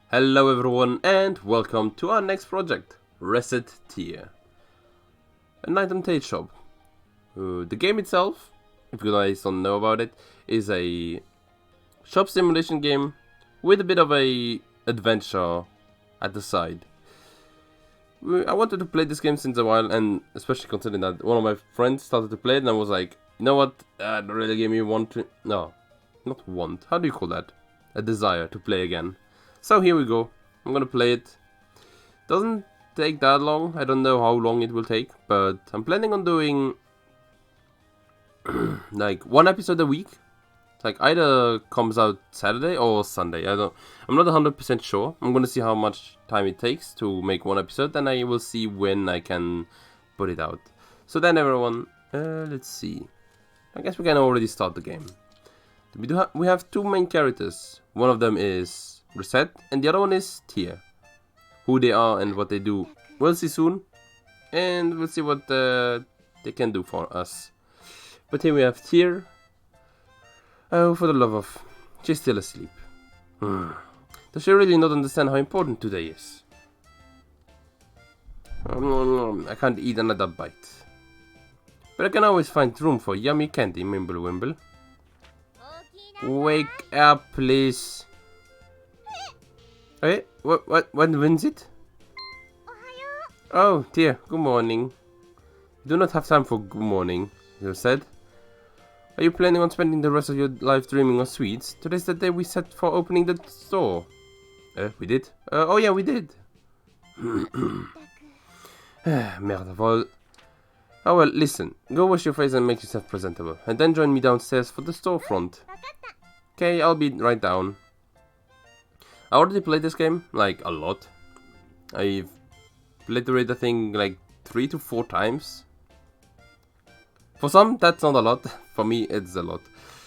Hello everyone and welcome to our next project, Recettear. An item trade shop. The game itself, if you guys don't know about it, is a shop simulation game with a bit of a adventure at the side. I wanted to play this game since a while, and especially considering that one of my friends started to play it and I was like, you know what, that really gave me not want, how do you call that? A desire to play again. So here we go. I'm gonna play it. Doesn't take that long. I don't know how long it will take, but I'm planning on doing like one episode a week. Like either comes out Saturday or Sunday. I'm not 100% sure. I'm gonna see how much time it takes to make one episode, and I will see when I can put it out. So then everyone, let's see. I guess we can already start the game. We have two main characters. One of them is Recette, and the other one is Tier. Who they are and what they do, we'll see soon, and we'll see what they can do for us. But here we have Tier. Oh, for the love of, she's still asleep. Does she really not understand how important today is? I can't eat another bite, but I can always find room for yummy candy, Mimble Wimble. Wake up, please. Hey, what wins it? Oh, dear, good morning. You do not have time for good morning, you said. Are you planning on spending the rest of your life dreaming of sweets? Today's the day we set for opening the store. We did? Oh yeah, we did. Merde. Oh well, listen. Go wash your face and make yourself presentable. And then join me downstairs for the storefront. Okay, I'll be right down. I already played this game, like, a lot. I've played the thing like 3 to 4 times. For some, that's not a lot. For me, it's a lot.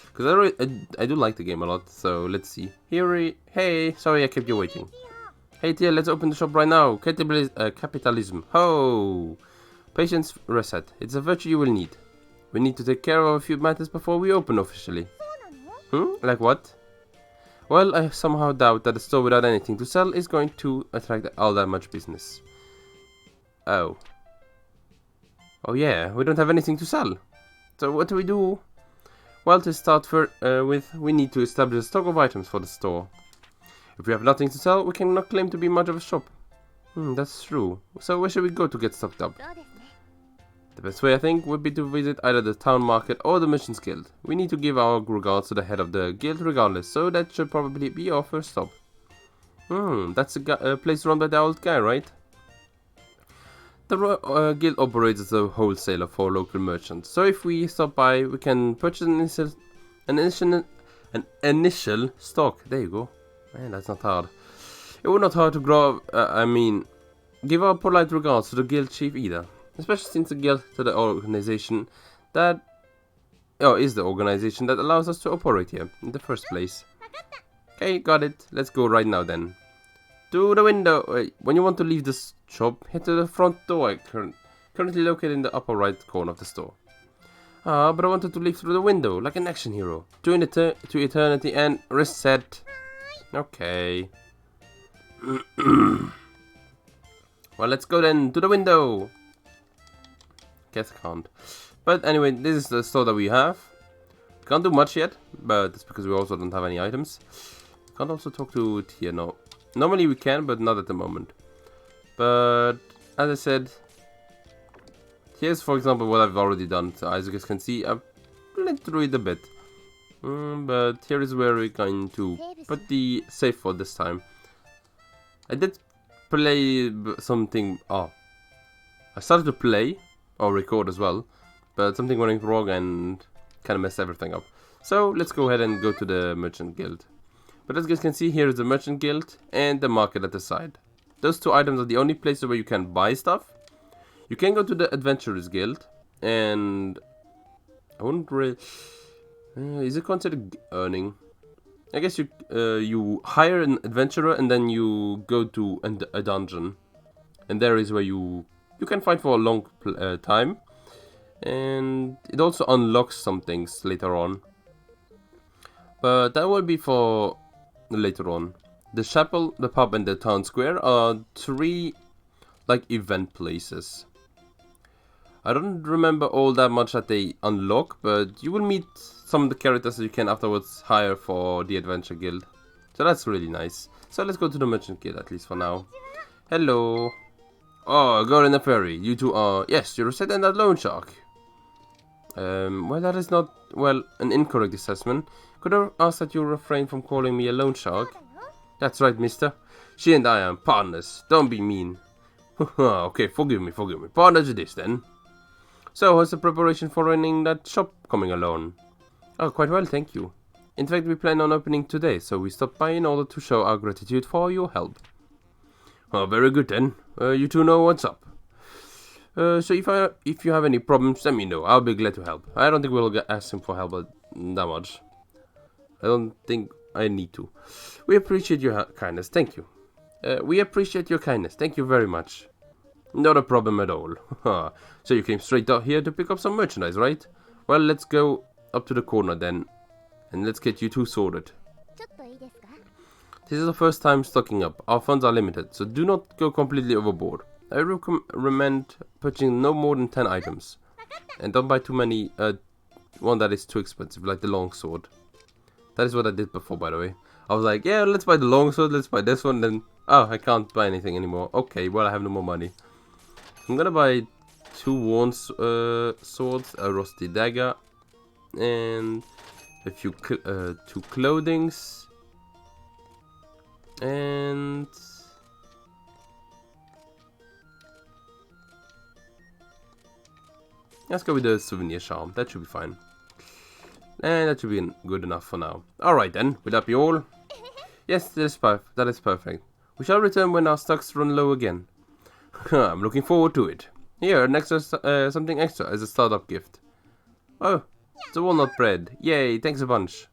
Because I do like the game a lot, so let's see. Hey, sorry I kept you waiting. Hey Tia, let's open the shop right now. Capitalism. Ho! Patience, Recette. It's a virtue you will need. We need to take care of a few matters before we open officially. Like what? Well, I somehow doubt that a store without anything to sell is going to attract all that much business. Oh. Oh yeah, we don't have anything to sell. So what do we do? Well, to start with, we need to establish a stock of items for the store. If we have nothing to sell, we cannot claim to be much of a shop. That's true. So where should we go to get stocked up? The best way, I think, would be to visit either the town market or the Merchants Guild. We need to give our regards to the head of the guild regardless, so that should probably be our first stop. That's a place run by the old guy, right? The guild operates as a wholesaler for local merchants, so if we stop by, we can purchase an initial stock. There you go. Man, that's not hard. It would not hard to give our polite regards to the guild chief either. Especially since the guild is the organization that allows us to operate here in the first place. Okay, got it. Let's go right now then. To the window. When you want to leave this shop, head to the front door, currently located in the upper right corner of the store. But I wanted to leave through the window, like an action hero. To eternity and reset. Okay. Well, let's go then to the window. Guess I can't. But anyway, this is the store that we have. Can't do much yet, but that's because we also don't have any items. Can't also talk to Tia, no. Normally we can, but not at the moment. But as I said, here's for example what I've already done. So as you guys can see, I've played through it a bit. But here is where we're going to put the safe for this time. I did play something. I started to play or record as well, but something went wrong and kind of messed everything up. So let's go ahead and go to the Merchant Guild. But as you guys can see, here is the Merchant Guild and the market at the side. Those two items are the only places where you can buy stuff. You can go to the Adventurers Guild, and I wouldn't really. Is it considered earning? I guess you hire an adventurer and then you go to a dungeon, and there is where you can fight for a long time, and it also unlocks some things later on. But that will be for later on. The chapel, the pub, and the town square are 3 like event places. I don't remember all that much that they unlock, but you will meet some of the characters that you can afterwards hire for the adventure guild. So that's really nice. So let's go to the merchant guild at least for now. Hello. Oh, girl in a ferry. You two are... Yes, you're Recette and that loan shark. Well, that is not, well, an incorrect assessment. Could I ask that you refrain from calling me a loan shark? That's right, mister. She and I are partners. Don't be mean. Okay, forgive me. Partners it is then. So, how's the preparation for running that shop coming along? Oh, quite well, thank you. In fact, we plan on opening today, so we stopped by in order to show our gratitude for your help. Oh, very good then. You two know what's up. So if you have any problems, let me know. I'll be glad to help. I don't think we'll ask him for help that much. I don't think I need to. We appreciate your kindness. Thank you. We appreciate your kindness. Thank you very much. Not a problem at all. So you came straight out here to pick up some merchandise, right? Well, let's go up to the corner then. And let's get you two sorted. This is the first time stocking up. Our funds are limited, so do not go completely overboard. I recommend purchasing no more than 10 items. And don't buy too many, one that is too expensive, like the longsword. That is what I did before, by the way. I was like, yeah, let's buy the longsword, let's buy this one, then... Oh, I can't buy anything anymore. Okay, well, I have no more money. I'm gonna buy 2 worn swords, a rusty dagger, and a few 2 clothings, and let's go with the souvenir charm. That should be fine, and that should be good enough for now. All right then, will that be all? Yes, that is perfect. We shall return when our stocks run low again. I'm looking forward to it. Here, something extra as a startup gift. Oh, it's a walnut bread. Yay, thanks a bunch.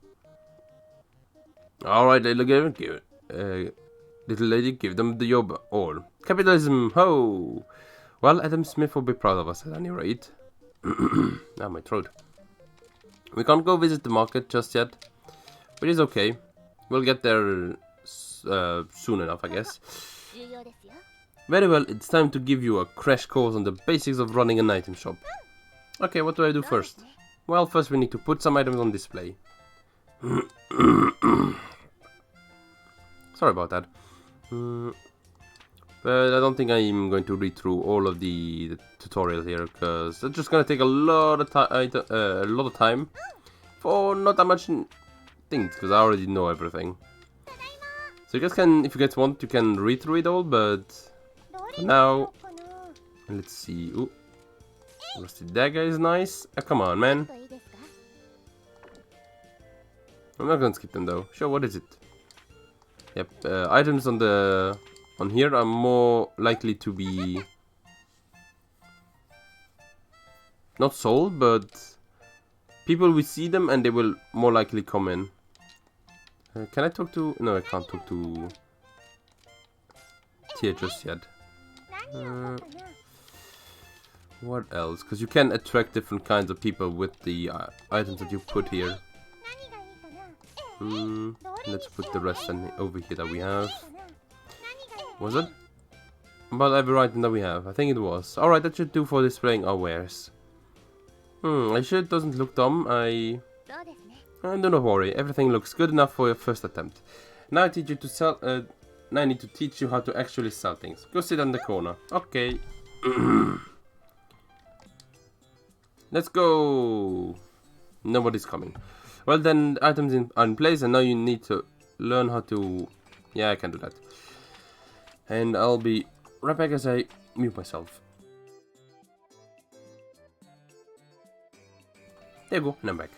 Alright, little lady, give them the job all. Capitalism, ho! Well, Adam Smith will be proud of us at any rate. Ah, my throat. We can't go visit the market just yet, but it's okay. We'll get there soon enough, I guess. Very well, it's time to give you a crash course on the basics of running an item shop. Okay, what do I do first? Well, first we need to put some items on display. Sorry about that. But I don't think I'm going to read through all of the tutorial here, because it's just going to take a lot of time for not that much things, because I already know everything. So you guys can, if you guys want, you can read through it all, but for now, let's see. Ooh, rusty dagger is nice. Come on, man. I'm not gonna skip them though. Sure, what is it? Yep, items on here are more likely to be not sold, but people will see them and they will more likely come in. Can I talk to... No, I can't talk to Tier just yet. What else? Because you can attract different kinds of people with the items that you put here. Let's put the rest over here that we have. Was it? About every item that we have. I think it was. Alright, that should do for displaying our wares. I sure it doesn't look dumb. Do not worry, everything looks good enough for your first attempt. Now I teach you to sell. Now I need to teach you how to actually sell things. Go sit on the corner. Okay. Let's go. Nobody's coming. Well then, the items are in place, and now you need to learn how to. Yeah, I can do that. And I'll be right back as I mute myself. There you go, and I'm back.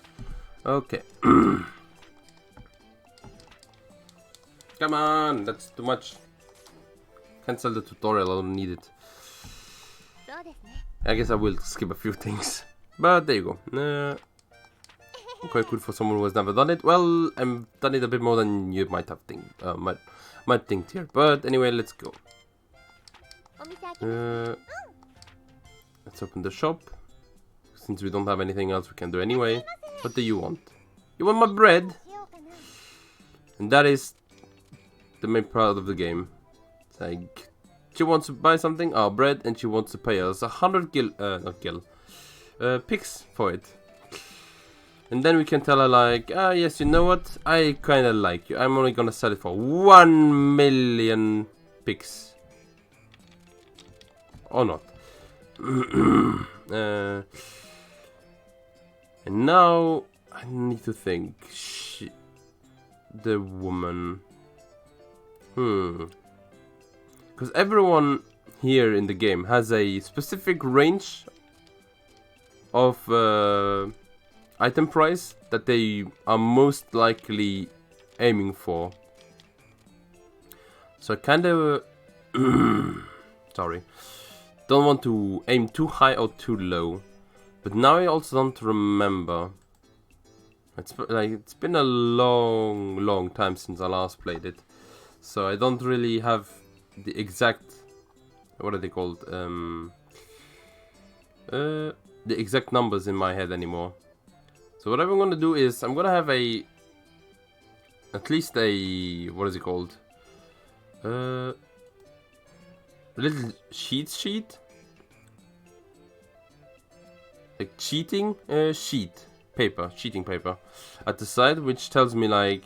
Okay. Come on, that's too much. Cancel the tutorial, I don't need it. I guess I will skip a few things. But there you go. Quite good for someone who has never done it. Well, I've done it a bit more than you might have might think here. But anyway, let's go. Let's open the shop. Since we don't have anything else we can do anyway. What do you want? You want my bread? And that is the main part of the game. It's like, she wants to buy something, our bread, and she wants to pay us 100 pigs for it. And then we can tell her like, ah, yes, you know what? I kind of like you. I'm only gonna sell it for 1 million pigs. Or not. And now I need to think. The woman. Because everyone here in the game has a specific range of item price that they are most likely aiming for. So I kind of sorry, don't want to aim too high or too low, but now I also don't remember. It's been a long time since I last played it, so I don't really have the exact, what are they called, the exact numbers in my head anymore. So what I'm gonna do is I'm gonna have at least a, what is it called, a little sheet, like cheating cheating paper at the side, which tells me like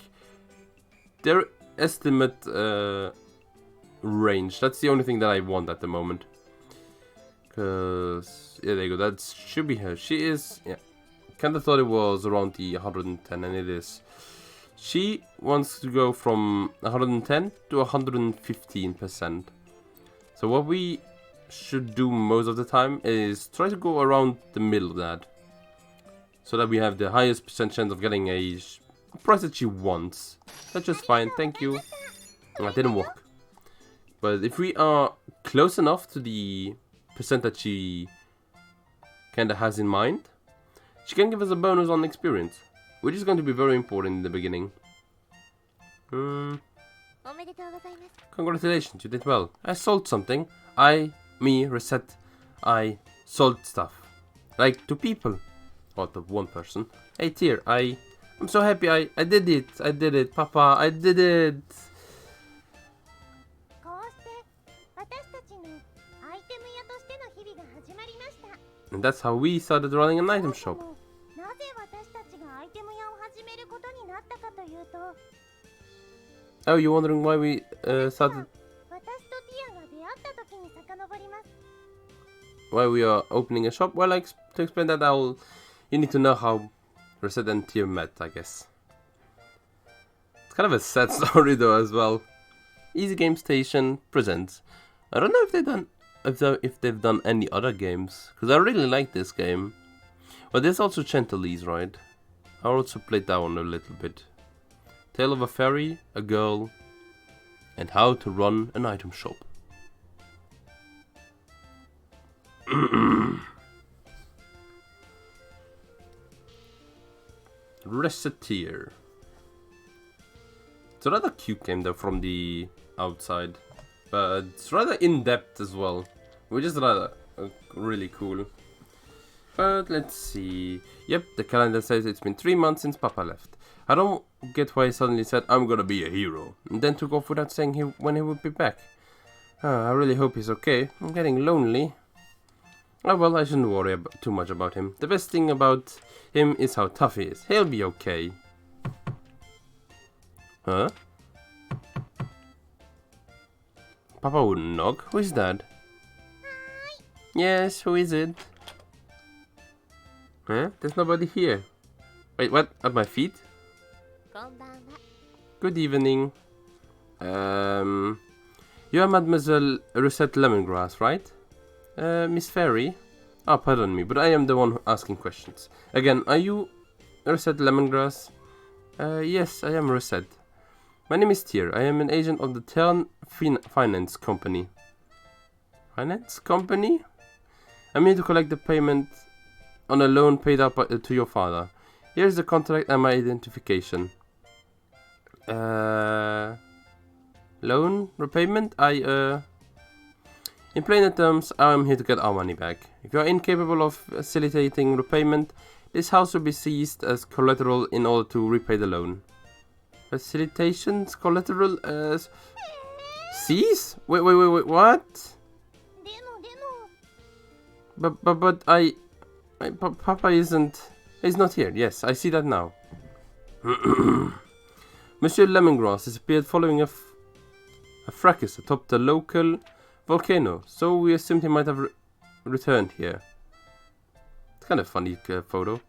their estimate range. That's the only thing that I want at the moment. Cause yeah, there you go. That should be her. She is, yeah. Kinda thought it was around the 110, and it is. She wants to go from 110 to 115%. So what we should do most of the time is try to go around the middle of that, so that we have the highest percent chance of getting a price that she wants. That's just fine, thank you. That didn't work. But if we are close enough to the percent that she kinda has in mind, she can give us a bonus on experience, which is going to be very important in the beginning. Congratulations, you did well. I sold something. Recette, I sold stuff. Like, to people. Or to one person. Hey, Tear, I'm so happy I did it. I did it, Papa, I did it. And that's how we started running an item shop. Oh, you're wondering why we started... Why we are opening a shop? Well, to explain that, you need to know how Recette and Tear met, I guess. It's kind of a sad story though as well. Easy Game Station presents. I don't know if they've done any other games, because I really like this game. But there's also Chantilly's, right? I also played that one a little bit. Tale of a Fairy, a Girl, and How to Run an Item Shop. Recettear. It's a rather cute game though from the outside, but it's rather in-depth as well, which is rather really cool. But let's see. Yep, the calendar says it's been 3 months since Papa left. I don't get why he suddenly said I'm gonna be a hero, and then took off without saying when he would be back. I really hope he's okay. I'm getting lonely. Oh well, I shouldn't worry too much about him. The best thing about him is how tough he is. He'll be okay. Huh? Papa wouldn't knock. Who is that? Hi. Yes, who is it? Huh? There's nobody here. Wait, what? At my feet? Good evening. You are Mademoiselle Recette Lemongrass, right? Miss Fairy? Ah, pardon me, but I am the one asking questions. Again, are you Recette Lemongrass? Yes, I am Recette. My name is Tear. I am an agent of the Town Finance Company. Finance Company? I'm here to collect the payment on a loan paid up to your father. Here's the contract and my identification. Loan? Repayment? In plain terms, I am here to get our money back. If you are incapable of facilitating repayment, this house will be seized as collateral in order to repay the loan. Facilitations, collateral, C's? Wait, what? But Papa he's not here. Yes, I see that now. Monsieur Lemongrass disappeared following a fracas atop the local volcano, so we assumed he might have returned here. It's kind of funny photo.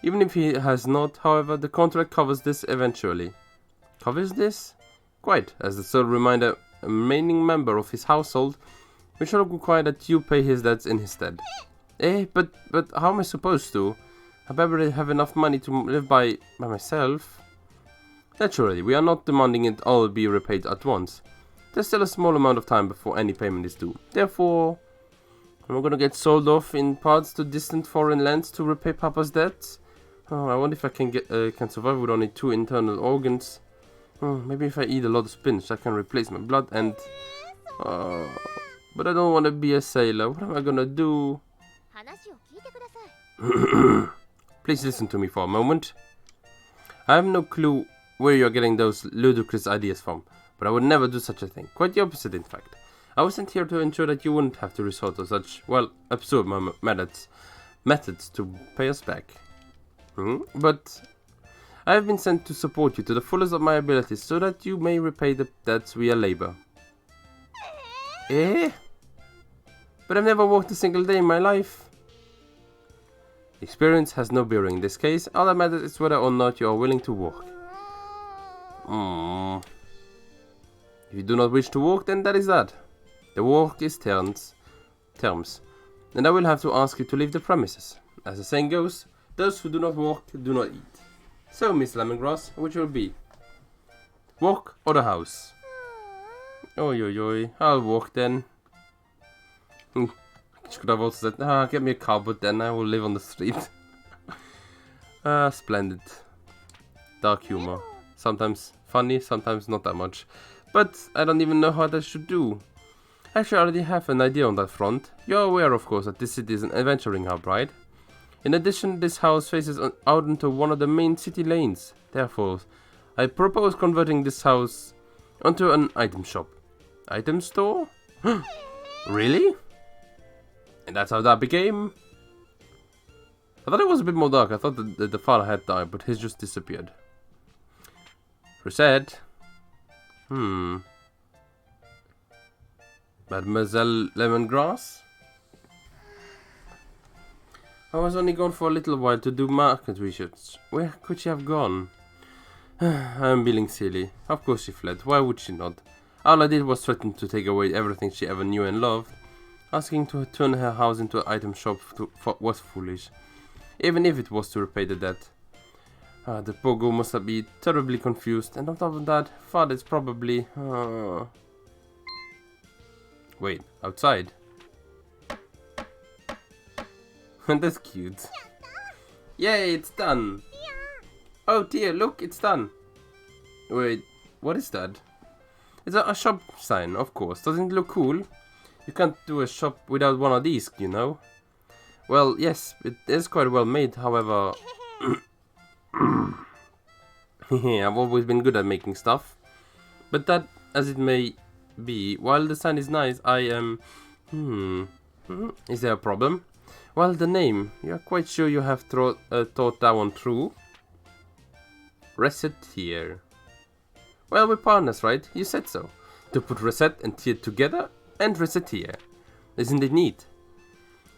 Even if he has not, however, the contract covers this eventually. Covers this? Quite, as the sole remainder remaining member of his household, we shall require that you pay his debts in his stead. But how am I supposed to? I barely have enough money to live by myself. Naturally, we are not demanding it all be repaid at once. There's still a small amount of time before any payment is due. Therefore, I'm gonna get sold off in parts to distant foreign lands to repay Papa's debts. Oh, I wonder if I can survive with only 2 internal organs. Maybe if I eat a lot of spinach, I can replace my blood and... but I don't want to be a sailor. What am I gonna do? Please listen to me for a moment. I have no clue where you're getting those ludicrous ideas from, but I would never do such a thing. Quite the opposite, in fact. I was sent here to ensure that you wouldn't have to resort to such, well, absurd methods to pay us back. But I have been sent to support you to the fullest of my abilities so that you may repay the debts via labor. But I've never worked a single day in my life. Experience has no bearing in this case. All that matters is whether or not you are willing to work. If you do not wish to work, then that is that. The work is terms. And I will have to ask you to leave the premises. As the saying goes, those who do not work do not eat. So, Miss Lemongrass, which will be? Work or the house? Oi, I'll work then. Could have also said, get me a car, but then I will live on the street. Splendid. Dark humor. Sometimes funny, sometimes not that much. But I don't even know what I should do. Actually, I already have an idea on that front. You're aware, of course, that this city is an adventuring hub, right? In addition, this house faces out into one of the main city lanes. Therefore, I propose converting this house onto an item shop. Item store? Really? And that's how that became. I thought it was a bit more dark. I thought that the father had died, but he's just disappeared. Recette. Mademoiselle Lemongrass? I was only gone for a little while to do market research. Where could she have gone? I am being silly. Of course she fled. Why would she not? All I did was threaten to take away everything she ever knew and loved. Asking to turn her house into an item shop was foolish. Even if it was to repay the debt. The poor girl must have been terribly confused. And on top of that, father is probably... Wait, outside? That's cute. Yay, it's done! Oh dear, look, it's done! Wait, what is that? It's a shop sign, of course. Doesn't it look cool? You can't do a shop without one of these, you know? Well, yes, it is quite well made, however... I've always been good at making stuff. But that, as it may be, while the sign is nice, I am... Is there a problem? Well, the name. You're quite sure you have thought that one through? Recettear. Well, we're partners, right? You said so. To put Recette and Tear together, and Recettear. Isn't it neat?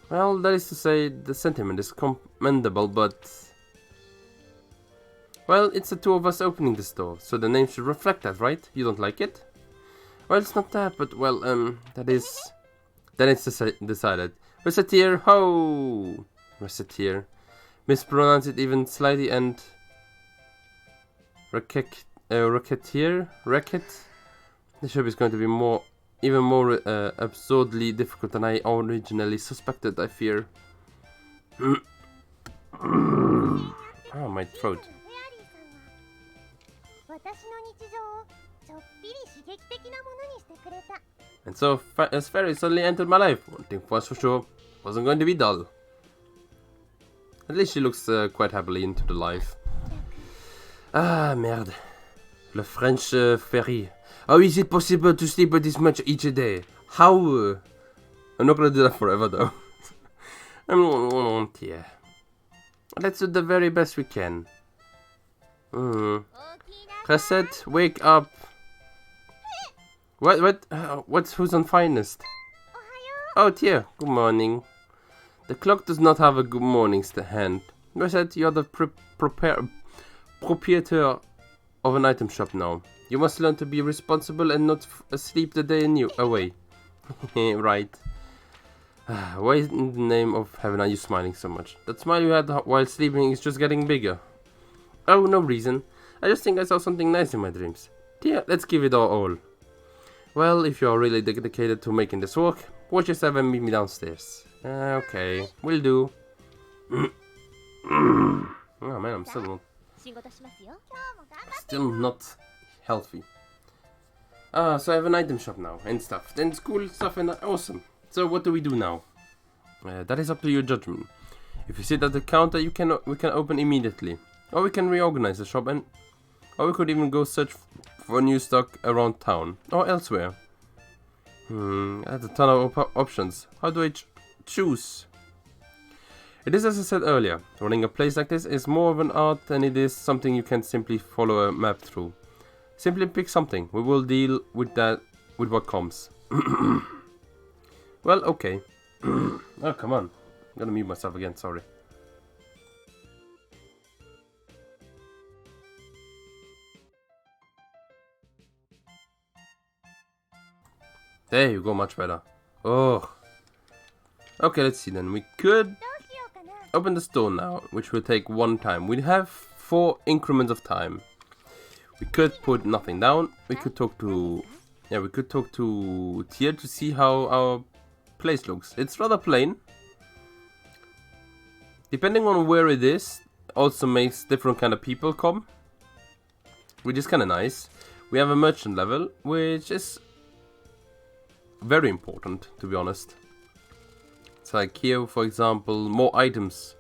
Well, that is to say, the sentiment is commendable, but... Well, it's the two of us opening the store, so the name should reflect that, right? You don't like it? Well, it's not that, but, well, that is... Then it's decided. Recettear, ho! Recettear. Mispronounce it even slightly and... Recettear? Recette? The shop is going to be even more absurdly difficult than I originally suspected, I fear. Oh, my throat. And so, as fairy suddenly entered my life, one thing was for sure, wasn't going to be dull. At least she looks quite happily into the life. Ah, merde. Le French ferry. How is it possible to sleep this much each day? How? I'm not gonna do that forever, though. Yeah. Let's do the very best we can. Recette, wake up. What's who's on finest? Oh dear, good morning. The clock does not have a good morning hand. Recette, you're the proprietor of an item shop now. You must learn to be responsible and not sleep the day away. Right. Why in the name of heaven are you smiling so much? That smile you had while sleeping is just getting bigger. Oh, no reason. I just think I saw something nice in my dreams. Dear, let's give it our all. Well, if you're really dedicated to making this work, watch yourself and meet me downstairs. Okay, will do. Oh man, I'm still not healthy. So I have an item shop now and stuff. Then school stuff and awesome. So what do we do now? That is up to your judgment. If you sit at the counter, we can open immediately, or we can reorganize the shop, or we could even go search for new stock around town or elsewhere. That's a ton of options. How do I choose? It is as I said earlier, running a place like this is more of an art than it is something you can simply follow a map through. Simply pick something. We will deal with that with what comes. Well, okay. Oh, come on. I'm gonna mute myself again, sorry. There you go, much better. Oh. Okay, let's see then. We could open the store now, which will take one time. We have 4 increments of time. We could put nothing down. We could talk to... Yeah, we could talk to Tier to see how our place looks. It's rather plain. Depending on where it is, also makes different kind of people come, which is kind of nice. We have a merchant level, which is very important, to be honest. It's like here, for example, more items.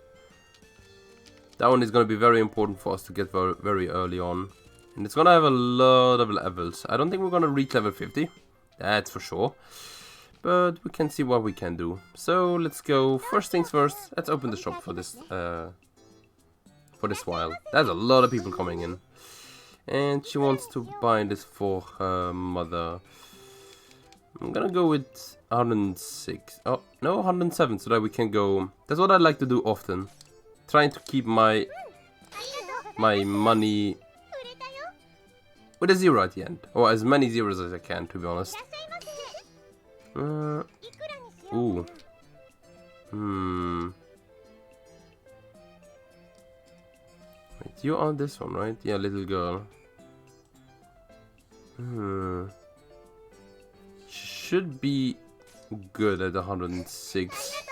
That one is going to be very important for us to get very early on. And it's going to have a lot of levels. I don't think we're going to reach level 50. That's for sure. But we can see what we can do. So let's go. First things first. Let's open the shop for this while. There's a lot of people coming in, and she wants to buy this for her mother. I'm gonna go with 106. Oh no, 107, so that we can go. That's what I like to do often. Trying to keep my money with a 0 at the end, or as many zeros as I can, to be honest. Ooh. Wait, you are this one, right? Yeah, little girl. Should be good at 106.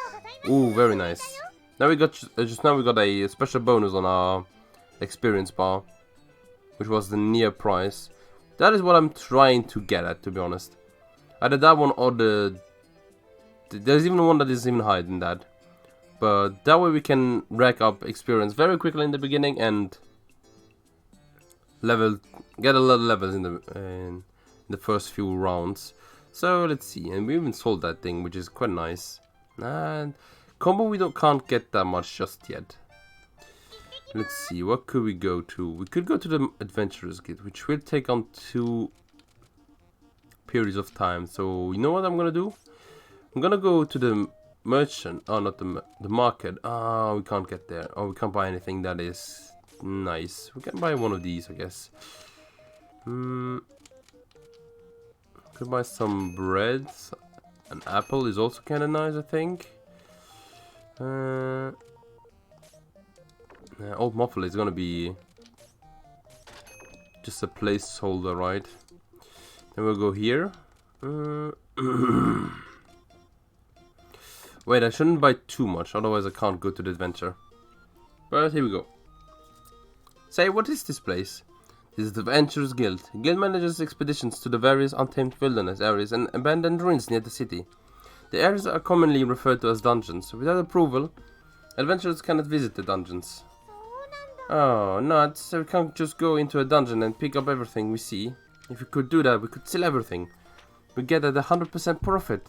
Ooh, very nice. Now we got just now we got a special bonus on our experience bar, which was the near price. That is what I'm trying to get at, to be honest. Either that one or there's even one that is even higher than that. But that way we can rack up experience very quickly in the beginning and get a lot of levels in the first few rounds. So let's see, and we even sold that thing, which is quite nice. And combo we can't get that much just yet. Let's see, what could we go to? We could go to the Adventurers Guild, which will take on 2 periods of time. So you know what I'm gonna do? I'm gonna go to the merchant. Oh, not the market. Ah, we can't get there. Oh, we can't buy anything that is nice. We can buy one of these, I guess. Could buy some bread. An apple is also kind of nice, I think. Old Muffle is gonna be just a placeholder, right? Then we'll go here. Wait, I shouldn't buy too much, otherwise I can't go to the adventure. But here we go. Say, what is this place? This is the Adventurers Guild. The guild manages expeditions to the various untamed wilderness areas and abandoned ruins near the city. The areas are commonly referred to as dungeons. Without approval, adventurers cannot visit the dungeons. Oh, nuts. We can't just go into a dungeon and pick up everything we see. If we could do that, we could sell everything. We get at 100% profit.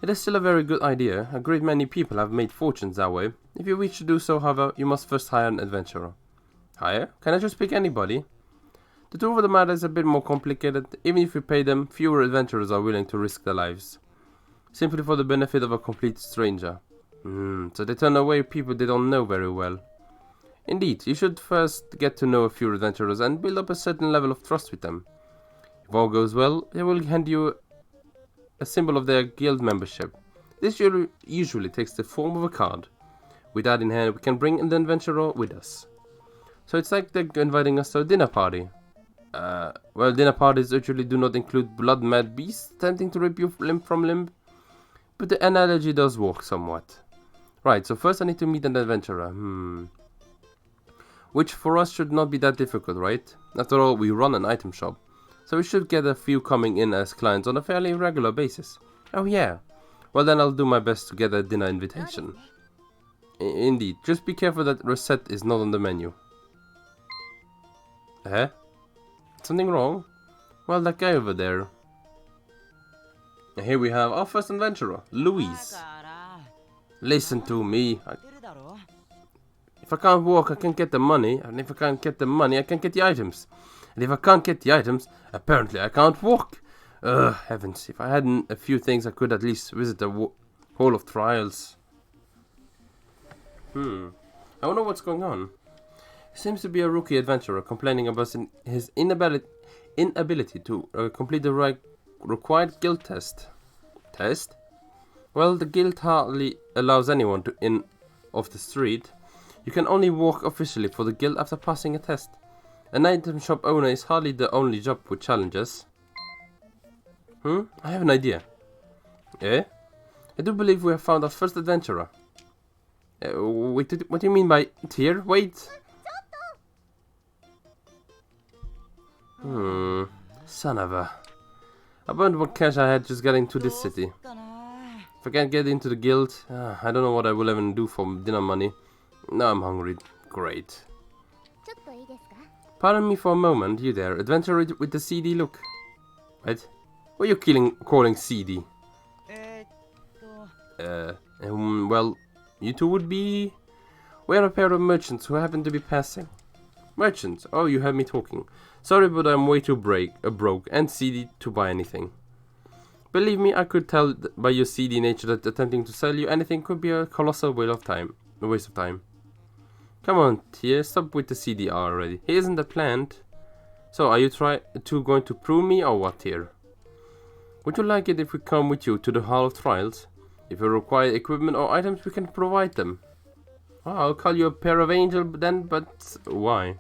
It is still a very good idea. A great many people have made fortunes that way. If you wish to do so, however, you must first hire an adventurer. Hire? Can I just pick anybody? The truth of the matter is a bit more complicated. Even if we pay them, fewer adventurers are willing to risk their lives. Simply for the benefit of a complete stranger. So they turn away people they don't know very well. Indeed, you should first get to know a few adventurers and build up a certain level of trust with them. If all goes well, they will hand you a symbol of their guild membership. This usually takes the form of a card. With that in hand, we can bring the adventurer with us. So it's like they're inviting us to a dinner party. Well, dinner parties usually do not include blood-mad beasts attempting to rip you limb from limb. But the analogy does work somewhat. Right, so first I need to meet an adventurer. Which for us should not be that difficult, right? After all, we run an item shop. So we should get a few coming in as clients on a fairly regular basis. Oh yeah. Well then I'll do my best to get a dinner invitation. Indeed, just be careful that Recette is not on the menu. Something wrong? Well, that guy over there. And here we have our first adventurer, Louise. Listen to me. If I can't walk, I can't get the money. And if I can't get the money, I can't get the items. And if I can't get the items, apparently I can't walk. Heavens, if I hadn't a few things, I could at least visit the Hall of Trials. I wonder what's going on. He seems to be a rookie adventurer complaining about his inability to complete the required guild test. Test? Well, the guild hardly allows anyone to in off the street. You can only walk officially for the guild after passing a test. An item shop owner is hardly the only job with challenges. I have an idea. I do believe we have found our first adventurer. Wait, what do you mean by tier? Wait. Son of a... I burned what cash I had just getting to this city. If I can't get into the guild, I don't know what I will even do for dinner money. Now I'm hungry. Great. Pardon me for a moment, you there, adventurer with the seedy look. What? What are you calling seedy? Well, you two would be... We are a pair of merchants who happen to be passing. Merchants? Oh, you heard me talking. Sorry, but I'm way too broke and seedy to buy anything. Believe me, I could tell by your seedy nature that attempting to sell you anything could be a colossal waste of time. Come on, Tier, stop with the CDR already. He isn't a plant. So, are you going to prove me or what, Tier? Would you like it if we come with you to the Hall of Trials? If you require equipment or items, we can provide them. Oh, I'll call you a pair of angels then, but why?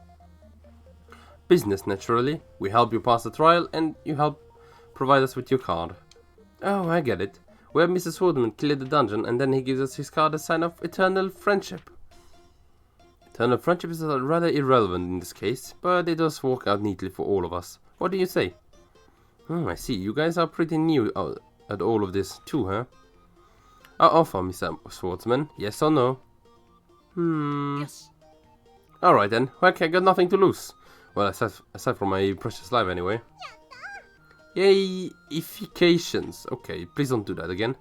Business, naturally. We help you pass the trial and you help provide us with your card. Oh, I get it. We have Mr. Swordman clear the dungeon and then he gives us his card as a sign of eternal friendship. Eternal friendship is rather irrelevant in this case, but it does work out neatly for all of us. What do you say? I see. You guys are pretty new at all of this too, huh? I'll offer, Mr. Swordsman. Yes or no? Yes. Alright then. Okay, I got nothing to lose. Well, aside from my precious life anyway. Yay-ifications. Okay, please don't do that again.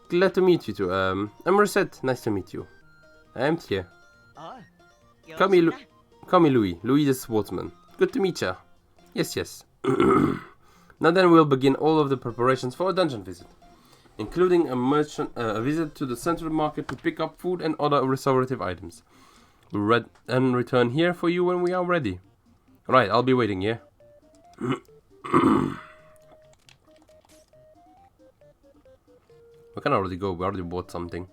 Glad to meet you too. I'm Recette. Nice to meet you. I'm here. Call me Louis. Louis the Swordsman. Good to meet ya. Yes. Now then we'll begin all of the preparations for a dungeon visit. Including a visit to the central market to pick up food and other restorative items. We'll return here for you when we are ready. Right, I'll be waiting here. We can already go, we already bought something.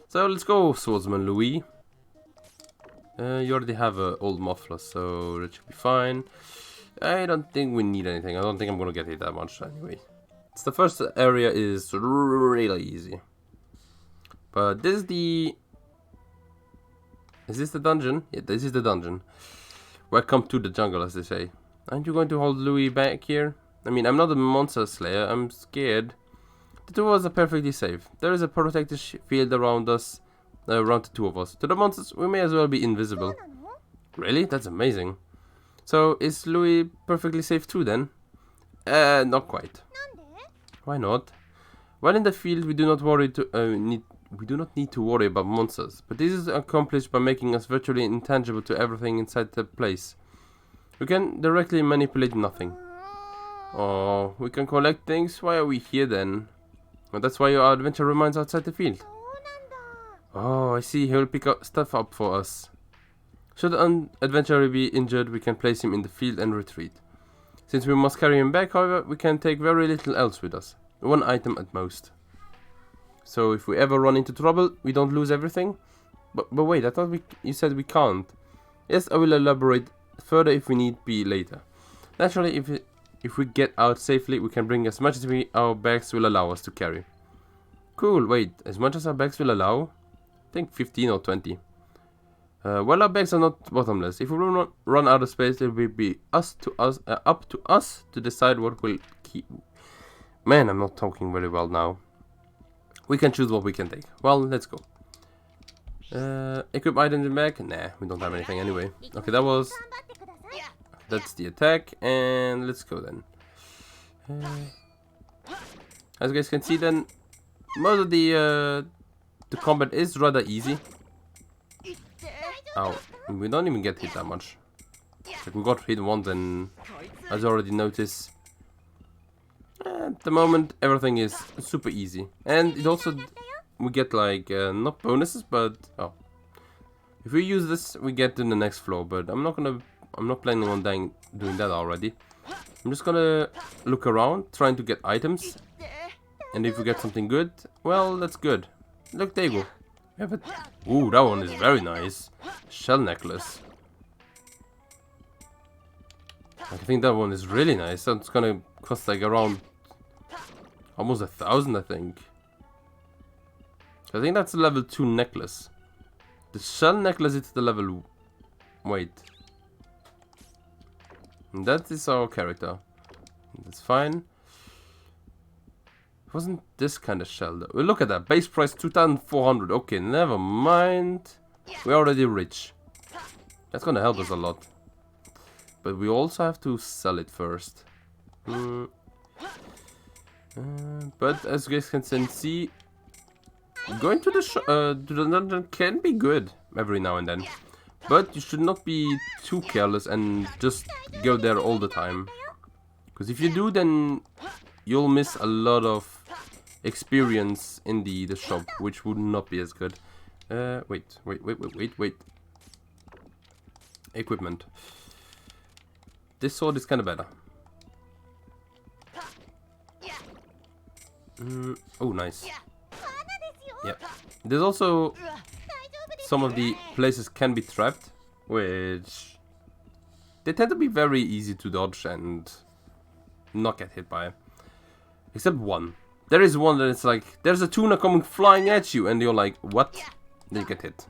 So let's go, Swordsman Louis. You already have an old muffler, so that should be fine. I don't think we need anything. I don't think I'm gonna get hit that much anyway. It's the first area is really easy. But this is the... Is this the dungeon? Yeah, this is the dungeon. Welcome to the jungle, as they say. Aren't you going to hold Louis back here? I mean, I'm not a monster slayer. I'm scared. The two of us are perfectly safe. There is a protective field around us, around the two of us. To the monsters, we may as well be invisible. Really? That's amazing. So, is Louis perfectly safe too then? Not quite. Why not? While in the field, we do not need to worry about monsters, but this is accomplished by making us virtually intangible to everything inside the place. We can directly manipulate nothing. Oh, we can collect things? Why are we here then? Well, that's why our adventure remains outside the field. Oh, I see. He'll pick up stuff up for us. Should an adventurer be injured, we can place him in the field and retreat. Since we must carry him back, however, we can take very little else with us. One item at most. So if we ever run into trouble, we don't lose everything? But wait, I thought you said we can't. Yes, I will elaborate further if we need be later. Naturally, if we get out safely, we can bring as much as our bags will allow us to carry. Cool, wait, as much as our bags will allow? I think 15 or 20. Well, our bags are not bottomless. If we run out of space, it will be up to us to decide what we'll keep. Man, I'm not talking very well now. We can choose what we can take. Well, let's go. Equip items in bag? Nah, we don't have anything anyway. Okay, that's the attack, and let's go then. As you guys can see, then most of the combat is rather easy. Ow, we don't even get hit that much. Like we got hit once, and as I already noticed, at the moment everything is super easy, and it also we get like not bonuses, but if we use this, we get to the next floor. But I'm not planning on doing that already. I'm just gonna look around, trying to get items, and if we get something good, well, that's good. Look, there you go. Yeah, but ooh, that one is very nice. Shell necklace. I think that one is really nice. That's gonna cost like around almost 1,000, I think. I think that's a level 2 necklace. The shell necklace is the level. Wait. And that is our character. That's fine. It wasn't this kind of shell though. Well, look at that. Base price 2,400. Okay, never mind. We're already rich. That's gonna help us a lot. But we also have to sell it first. But as you guys can see, going to the dungeon can be good every now and then. But you should not be too careless and just go there all the time. Because if you do, then you'll miss a lot of experience in the shop, which would not be as good. Wait. Equipment. This sword is kind of better. Oh, nice. Yep. There's also some of the places can be trapped, which they tend to be very easy to dodge and not get hit by. Except one. There is one that it's like, there's a tuna coming flying at you, and you're like, what? Then you get hit.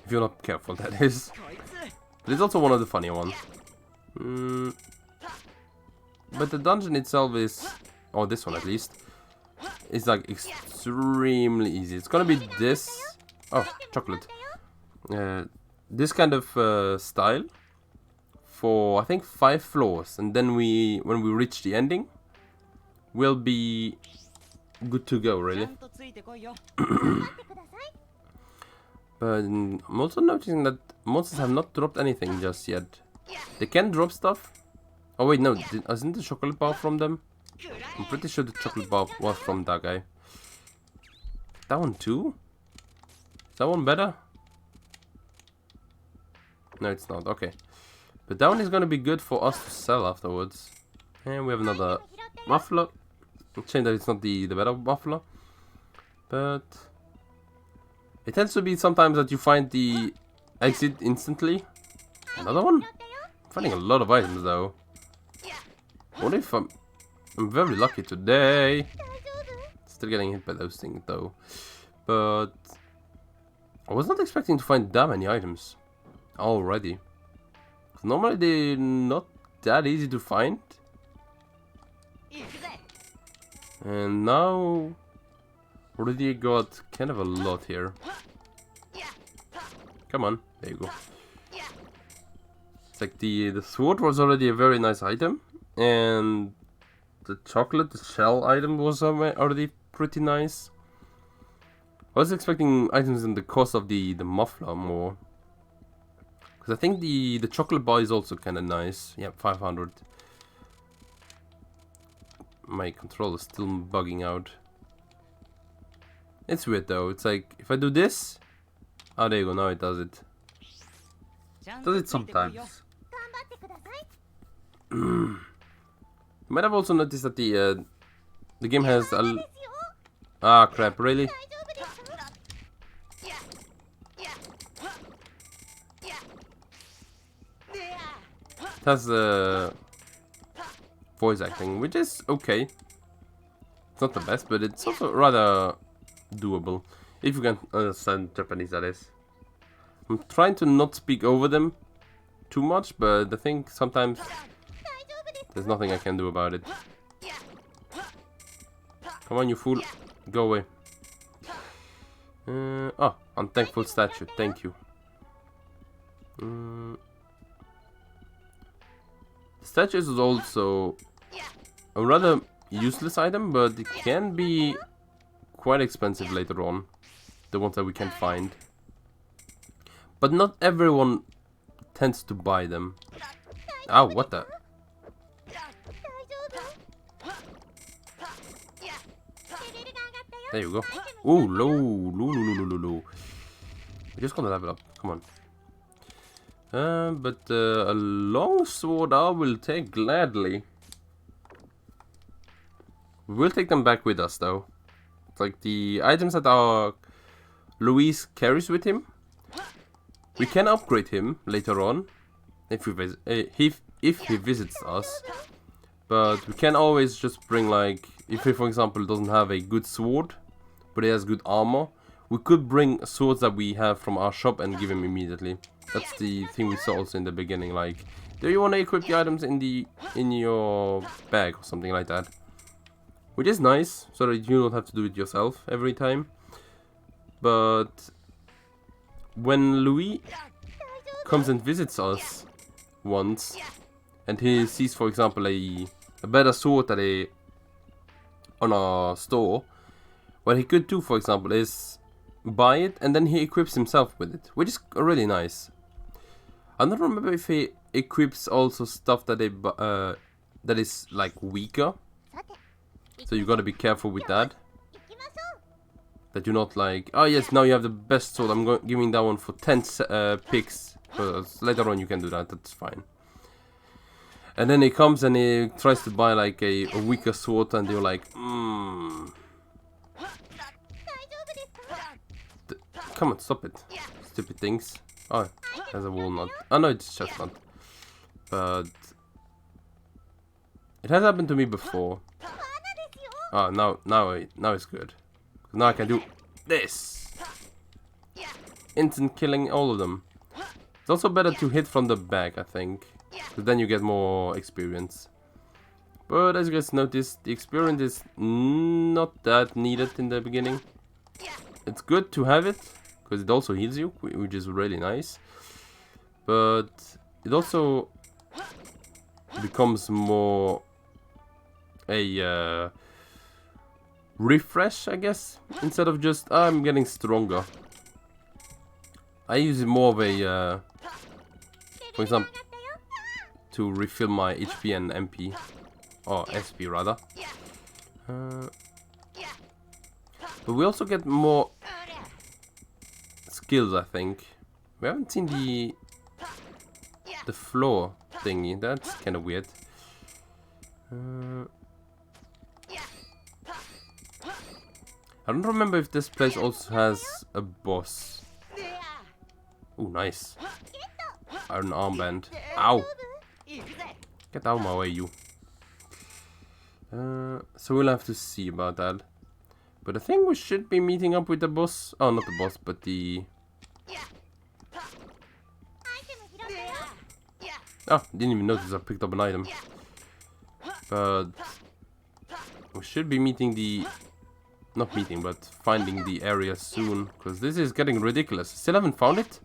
If you're not careful, that is. But it's also one of the funnier ones. But the dungeon itself is, or this one at least, is like extremely easy. It's gonna be this. Oh, chocolate. This kind of style for I think 5 floors, and then when we reach the ending, we'll be good to go, really. But I'm also noticing that monsters have not dropped anything just yet. They can drop stuff. Oh wait, no, isn't the chocolate bar from them? I'm pretty sure the chocolate bar was from that guy. That one too? Is that one better? No, it's not. Okay. But that one is gonna be good for us to sell afterwards. And we have another muffler. Shame that it's not the better muffler. But it tends to be sometimes that you find the exit instantly. Another one? I'm finding a lot of items though. What if I'm very lucky today. Still getting hit by those things though. But I was not expecting to find that many items already. Normally they're not that easy to find. And now already got kind of a lot here. Come on, there you go. It's like the sword was already a very nice item, and the chocolate, the shell item was already pretty nice. I was expecting items in the cost of the muffler more. Because I think the chocolate bar is also kind of nice. Yeah, 500. My controller is still bugging out. It's weird though. It's like, if I do this... Oh, there you go. Now it does it. Does it sometimes. You might have also noticed that the game has a... Ah, crap. Really? It has voice acting, which is okay. It's not the best, but it's also rather doable. If you can understand Japanese, that is. I'm trying to not speak over them too much, but I think sometimes there's nothing I can do about it. Come on, you fool. Go away. Oh, unthankful statue. Thank you. Statues is also a rather useless item, but it can be quite expensive later on. The ones that we can find. But not everyone tends to buy them. Ow, what the? There you go. Ooh, low. We're just gonna level up. Come on. But a long sword I will take gladly. We'll take them back with us though. It's like the items that our Luis carries with him. We can upgrade him later on if he visits us. But we can always just bring, like, if he for example doesn't have a good sword, but he has good armor, we could bring swords that we have from our shop and give him immediately. That's the thing we saw also in the beginning, like, do you want to equip the items in your bag or something like that? Which is nice, so that you don't have to do it yourself every time. But when Louis comes and visits us once, and he sees, for example, a better sword at on a store, what he could do, for example, is buy it and then he equips himself with it, which is really nice. I don't remember if he equips also stuff that that is like weaker, so you gotta be careful with that. That you're not like, oh yes, now you have the best sword, I'm giving that one for 10 picks. Later on you can do that, that's fine. And then he comes and he tries to buy like a weaker sword, and you're like, come on, stop it. Stupid things. Oh, it has a walnut. Oh no, it's chestnut. But it has happened to me before. Oh, now it's good. Now I can do this. Instant killing all of them. It's also better to hit from the back, I think. Because then you get more experience. But as you guys noticed, the experience is not that needed in the beginning. It's good to have it, because it also heals you, which is really nice. But it also becomes more a refresh, I guess, instead of just, I'm getting stronger. I use it more of a, for example, to refill my HP and MP, or SP rather. But we also get more skills, I think. We haven't seen the floor thingy. That's kind of weird. I don't remember if this place also has a boss. Oh, nice. Iron armband. Ow! Get out of my way, you. So we'll have to see about that. But I think we should be meeting up with the boss. Oh, not the boss, but the... Oh, didn't even notice I picked up an item. But we should be meeting the... Not meeting, but finding the area soon. Because this is getting ridiculous. Still haven't found it?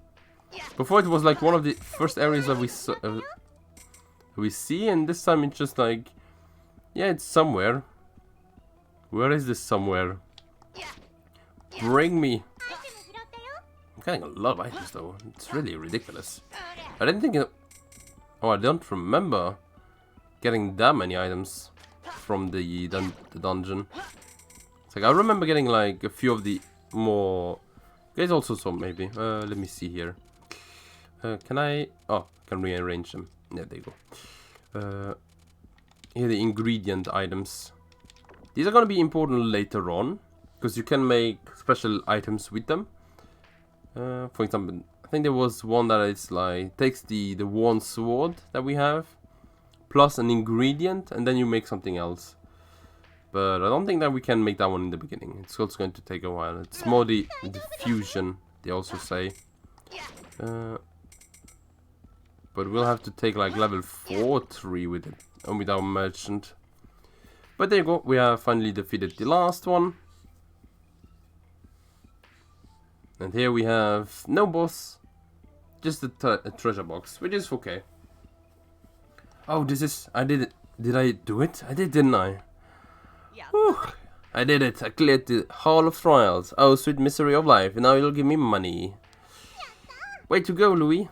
Before it was like one of the first areas that we see, and this time it's just like, yeah, it's somewhere. Where is this somewhere? Bring me. I'm getting a lot of items though. It's really ridiculous. I didn't think oh, I don't remember getting that many items from the dungeon. It's like I remember getting like a few of the more. There's also some maybe. Let me see here. Can I? Oh, can rearrange them. Yeah, there you go. Here are the ingredient items. These are gonna be important later on because you can make special items with them. For example, I think there was one that is like takes the one sword that we have plus an ingredient and then you make something else. But I don't think that we can make that one in the beginning. It's also going to take a while. It's more the fusion, they also say. But we'll have to take like level 4 3 with it and with our merchant. But there you go, we have finally defeated the last one. And here we have no boss, just a treasure box, which is okay. Oh, this is, I did it. Did I do it? I did, didn't I? Whew. I did it. I cleared the Hall of Trials. Oh, sweet misery of life. And now you'll give me money. Way to go, Louis.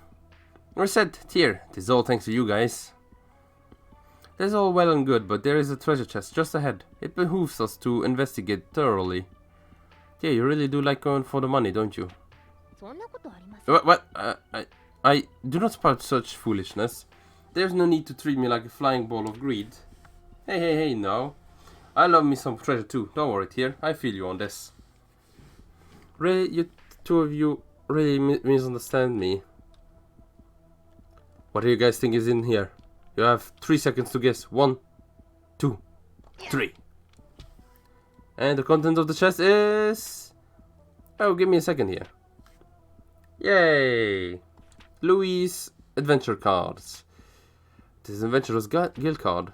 Recettear. It is all thanks to you guys. That's all well and good, but there is a treasure chest just ahead. It behooves us to investigate thoroughly. Yeah, you really do like going for the money, don't you? What? I do not spout such foolishness. There's no need to treat me like a flying ball of greed. Hey, now. I love me some treasure too. Don't worry, Tear. I feel you on this. Really, you two of you really misunderstand me. What do you guys think is in here? You have 3 seconds to guess. 1, 2, 3. And the content of the chest is... Oh, give me a second here. Yay! Louis' adventure cards. This is Adventurer's Guild card.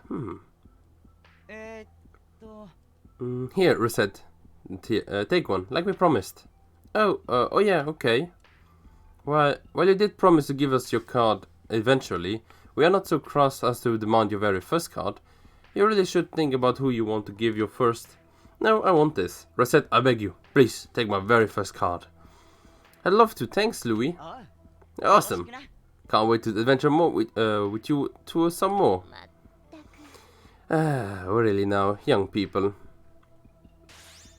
Here, Recette. Take one, like we promised. Oh yeah, okay. Well, you did promise to give us your card eventually. We are not so cross as to demand your very first card. You really should think about who you want to give your first. No, I want this. Recette, I beg you, please take my very first card. I'd love to, thanks, Louis. Awesome. Can't wait to adventure more with you two some more. Really now, young people.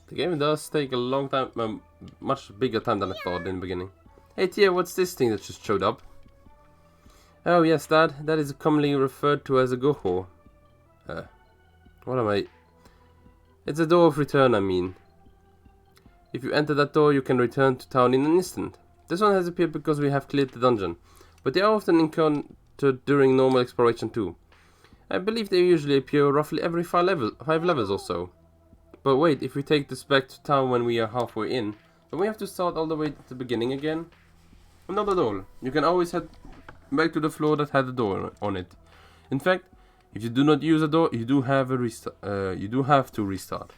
The game does take a long time, much bigger time than I thought in the beginning. Hey Tia, what's this thing that just showed up? Oh yes, Dad, that is commonly referred to as a goho. What am I? It's a door of return, I mean. If you enter that door, you can return to town in an instant. This one has appeared because we have cleared the dungeon, but they are often encountered during normal exploration too. I believe they usually appear roughly every 5 levels or so. But wait, if we take this back to town when we are halfway in, then we have to start all the way at the beginning again? Not at all. You can always head back to the floor that had the door on it. In fact, if you do not use a door, you do have to restart.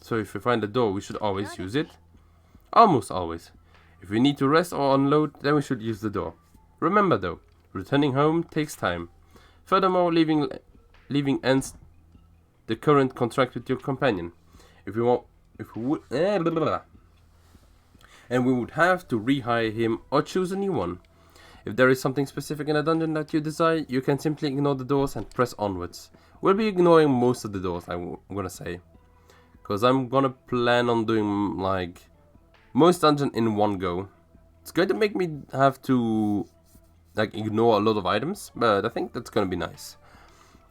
So if we find a door, we should always use it. Almost always. If we need to rest or unload, then we should use the door. Remember though, returning home takes time. Furthermore, leaving ends the current contract with your companion. We would have to rehire him or choose a new one. If there is something specific in a dungeon that you desire, you can simply ignore the doors and press onwards. We'll be ignoring most of the doors, I'm gonna say. Because I'm gonna plan on doing like most dungeon in one go. It's going to make me have to like ignore a lot of items, but I think that's gonna be nice.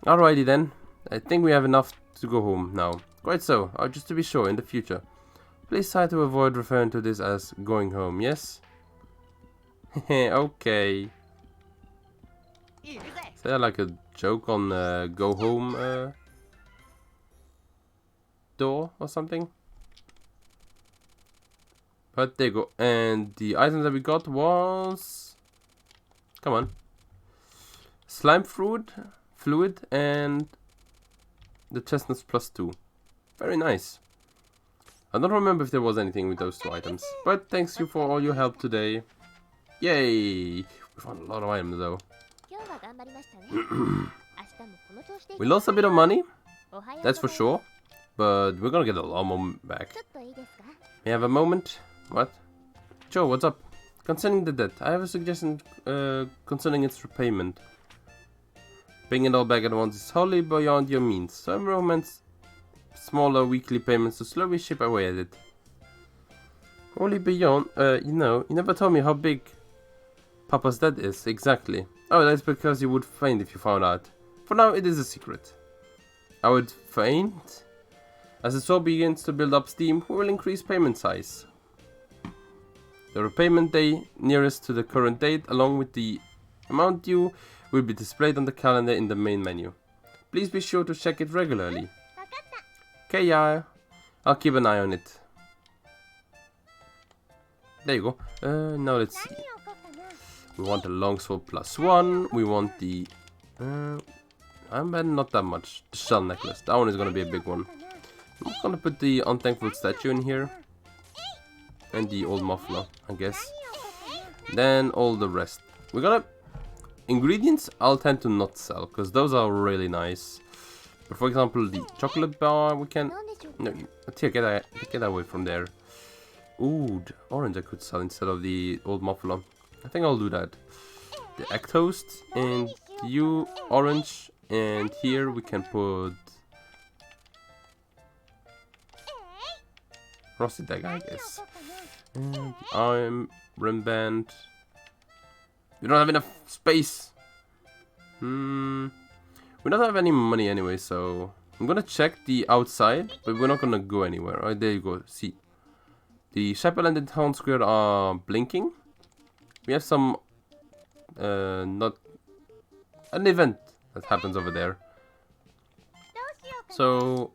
Alrighty then, I think we have enough to go home now. Quite so, just to be sure in the future. Please try to avoid referring to this as going home, yes? Okay. Is there like a joke on go home door or something? But there you go. And the item that we got was... Come on. Slime fluid and the chestnuts +2. Very nice. I don't remember if there was anything with those 2 items. But thanks you for all your help today. Yay! We found a lot of items though. We lost a bit of money, that's for sure. But we're gonna get a lot more back. May I have a moment? What? Joe, what's up? Concerning the debt, I have a suggestion concerning its repayment. Paying it all back at once is wholly beyond your means, so implement smaller weekly payments to slowly chip away at it. Wholly beyond? You know, you never told me how big Papa's debt is, exactly. Oh, that's because you would faint if you found out. For now, it is a secret. I would faint? As the store begins to build up steam, we will increase payment size. The repayment day nearest to the current date, along with the amount due, will be displayed on the calendar in the main menu. Please be sure to check it regularly. Okay, yeah, I'll keep an eye on it. There you go. Now let's see. We want a longsword +1. We want the... I'm betting not that much. The shell necklace. That one is going to be a big one. I'm going to put the unthankful statue in here. And the old muffler, I guess. Then all the rest. We're going to... Ingredients I'll tend to not sell, because those are really nice. But for example, the chocolate bar, we can... No, here, get away from there. Ooh, the orange I could sell instead of the old muffler. I think I'll do that. The egg toast and you orange, and here we can put roasted egg, I guess. And I'm rim band. We don't have enough space. We don't have any money anyway, so I'm gonna check the outside, but we're not gonna go anywhere. Right, there you go. See, the chapel and the town square are blinking. We have some, not an event that happens over there. So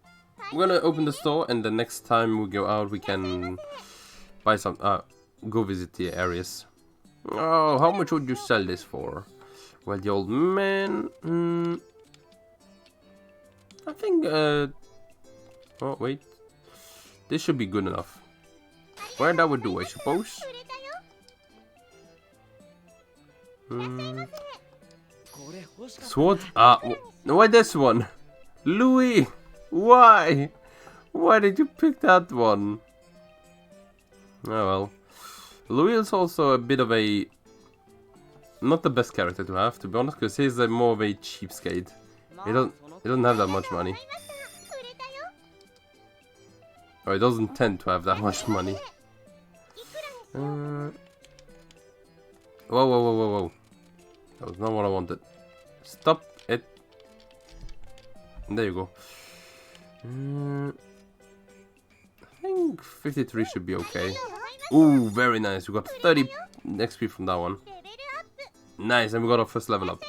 we're gonna open the store, and the next time we go out, we can buy some. Go visit the areas. Oh, how much would you sell this for? Well, the old man. I think. Oh wait, this should be good enough. Well, that would do, I suppose. Sword? Why this one? Louis! Why? Why did you pick that one? Oh well. Louis is also a bit of a... Not the best character to have, to be honest, because he's more of a cheapskate. He doesn't have that much money. Or he doesn't tend to have that much money. Whoa, whoa, whoa, whoa, whoa. That was not what I wanted. Stop it. There you go. I think 53 should be okay. Ooh, very nice. We got 30 XP from that one. Nice, and we got our first level up.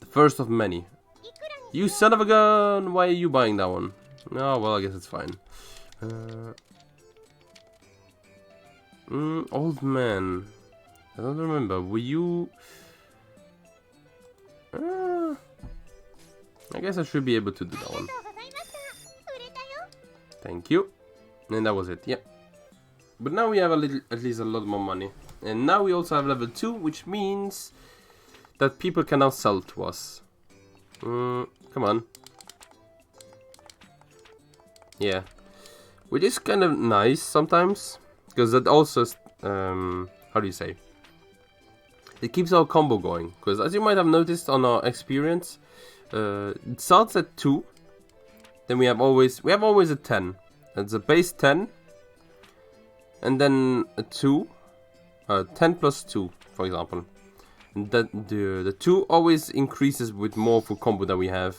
The first of many. You son of a gun! Why are you buying that one? Oh, well, I guess it's fine. Old man. I don't remember. Were you... I guess I should be able to do that one. Thank you. And that was it, yeah. But now we have at least a lot more money. And now we also have level 2, which means that people can now sell to us. Come on. Yeah. Which is kind of nice sometimes. Because that also, how do you say? It keeps our combo going. Because as you might have noticed on our experience, it starts at 2. Then we have always a 10. It's a base 10. And then a 2. 10 plus 2, for example. And that the 2 always increases with more for combo that we have.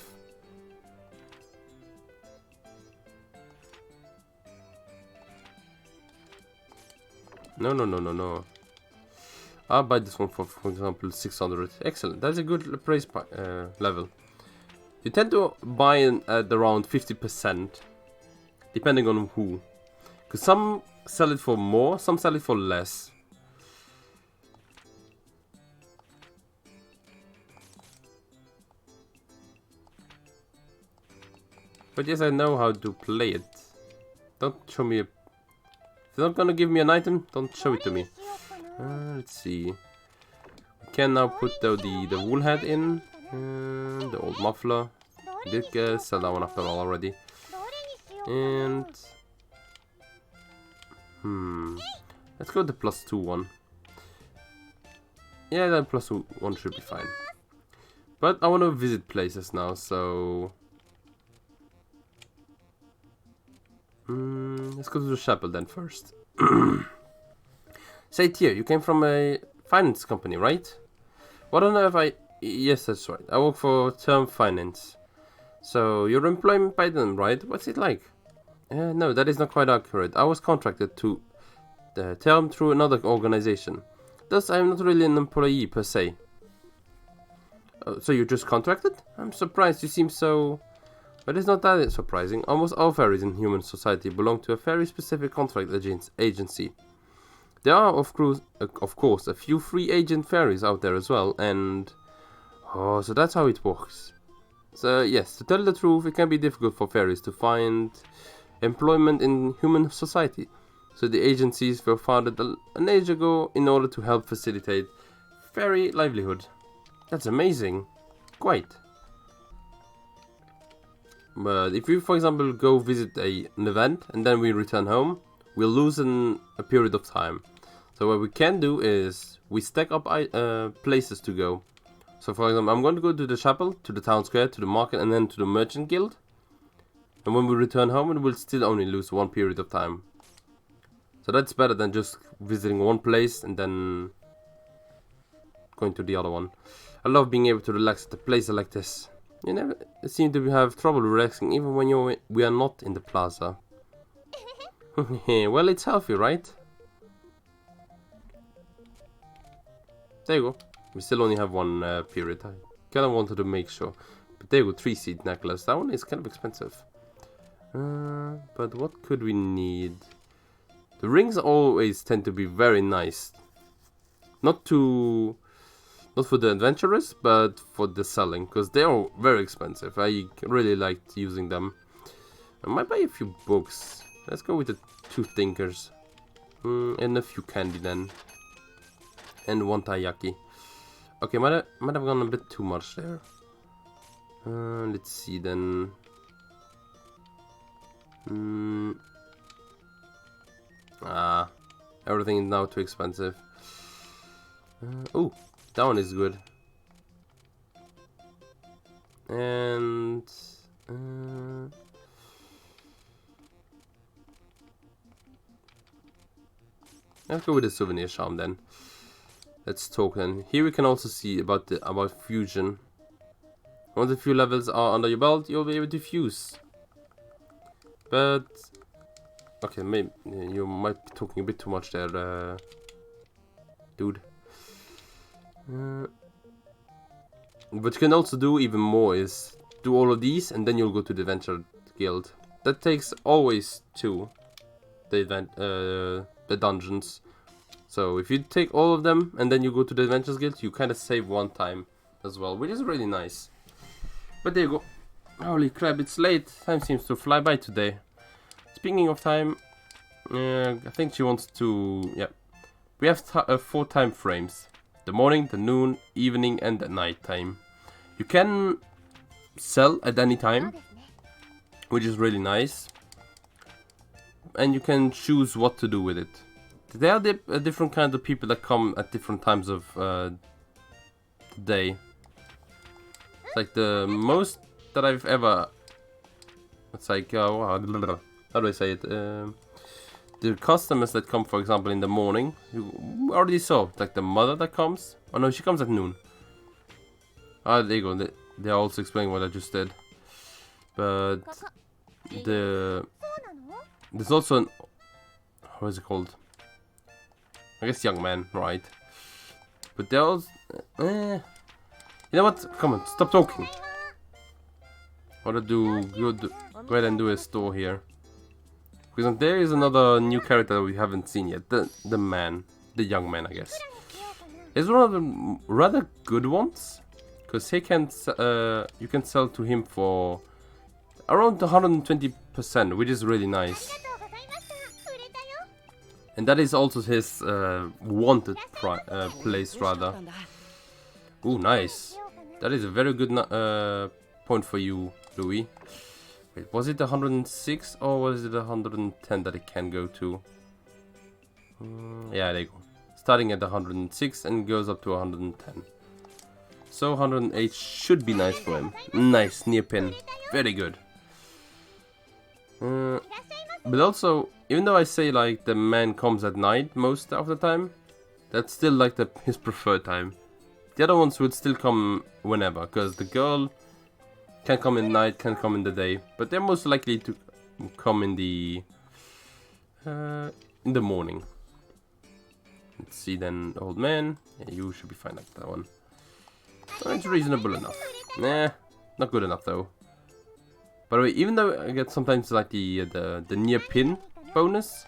No. I'll buy this one for example, 600. Excellent. That's a good price level. You tend to buy at around 50%, depending on who. Because some sell it for more, some sell it for less. But yes, I know how to play it. Don't show me a... If you're not gonna give me an item, don't show it to me. Let's see. We can now put the wool hat in. The old muffler. Did sell that one after all already. And let's go with the +2 one. Yeah, that +1 should be fine. But I want to visit places now, so let's go to the chapel then first. Recettear, you came from a finance company, right? Well, I don't know if I... Yes, that's right. I work for Term Finance. So, you're employed by them, right? What's it like? No, that is not quite accurate. I was contracted to the Term through another organization. Thus, I am not really an employee per se. So you're just contracted? I'm surprised, you seem so... But it's not that surprising. Almost all fairies in human society belong to a very specific contract agency. There are, of course, a few free agent fairies out there as well, and... Oh, so that's how it works. So, yes, to tell the truth, it can be difficult for fairies to find employment in human society. So the agencies were founded an age ago in order to help facilitate fairy livelihood. That's amazing. Quite. But if we, for example, go visit an event and then we return home, we'll lose a period of time. So what we can do is we stack up places to go. So for example, I'm going to go to the chapel, to the town square, to the market, and then to the merchant guild. And when we return home, it will still only lose 1 period of time. So that's better than just visiting one place and then going to the other one. I love being able to relax at a place like this. You never seem to have trouble relaxing even when we are not in the plaza. Well, it's healthy, right? There you go. We still only have 1 period. I kind of wanted to make sure. But there you go, 3-seed necklace. That one is kind of expensive. But what could we need? The rings always tend to be very nice. Not for the adventurers, but for the selling. Because they are very expensive. I really liked using them. I might buy a few books. Let's go with the 2 thinkers. And a few candy then. And 1 taiyaki. Okay, might have gone a bit too much there. Let's see then. Everything is now too expensive. Oh, that one is good. And let's go with the souvenir charm then. Let's talk then. Here we can also see about fusion. Once a few levels are under your belt, you'll be able to fuse. But okay, maybe you might be talking a bit too much there, dude. What you can also do even more is do all of these, and then you'll go to the Adventure Guild. That takes always 2. The dungeons. So if you take all of them and then you go to the Adventures Guild, you kind of save 1 time as well, which is really nice. But there you go. Holy crap, it's late. Time seems to fly by today. Speaking of time, I think she wants to... Yeah. We have 4 time frames. The morning, the noon, evening, and the night time. You can sell at any time, which is really nice. And you can choose what to do with it. There are different kinds of people that come at different times of the day. It's like the most that I've ever... It's like... how do I say it? The customers that come, for example, in the morning, you already saw, like the mother that comes. Oh no, she comes at noon. Ah, there you go. They're also explaining what I just did. But there's also an... What is it called? I guess young man, right? But they're also... You know what? Come on, stop talking. What to do? Go ahead and do a store here. Because there is another new character that we haven't seen yet. The man. The young man, I guess. It's one of the rather good ones. Because he can... you can sell to him for around 120%, which is really nice. And that is also his wanted place, rather. Ooh, nice. That is a very good point for you, Louis. Wait, was it 106 or was it 110 that it can go to? Yeah, there you go. Starting at 106 and goes up to 110. So 108 should be nice for him. Nice, near pin. Very good. But also, even though I say like the man comes at night most of the time, that's still like his preferred time. The other ones would still come whenever, because the girl can come in night, can come in the day, but they're most likely to come in the morning. Let's see then, old man. Yeah, you should be fine like that one. Oh, it's reasonable enough. Nah, not good enough though. By the way, even though I get sometimes like the near pin bonus,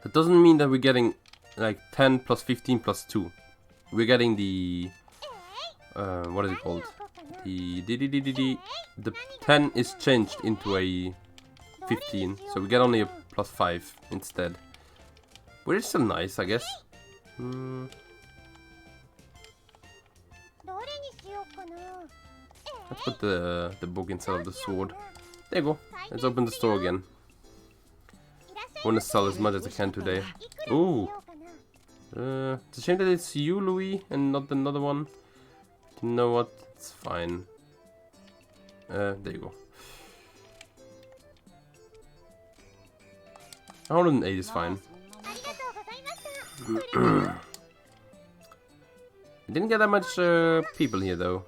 that doesn't mean that we're getting like 10 plus 15 plus 2. We're getting the what is it called? The 10 is changed into a 15, so we get only a plus 5 instead. Which is still nice, I guess. Let's put the book inside of the sword. There you go. Let's open the store again. I want to sell as much as I can today. Ooh. It's a shame that it's you, Louis, and not another one. You know what? It's fine. There you go. 108 is fine. We didn't get that much people here though.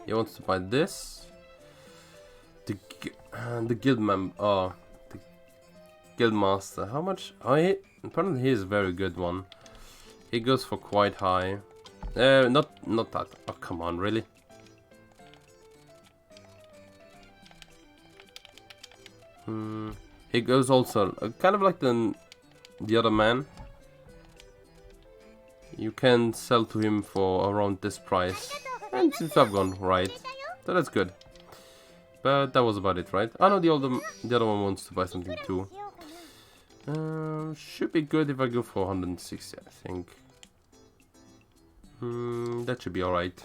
He wants to buy this. The guild member. Oh, the guild master. How much? Oh, apparently he is a very good one. He goes for quite high. Not that. Oh, come on, really? He goes also kind of like the other man. You can sell to him for around this price, and since I've gone right, so that's good. But that was about it, right? I know the other one wants to buy something too. Should be good if I go for 160, I think. That should be alright.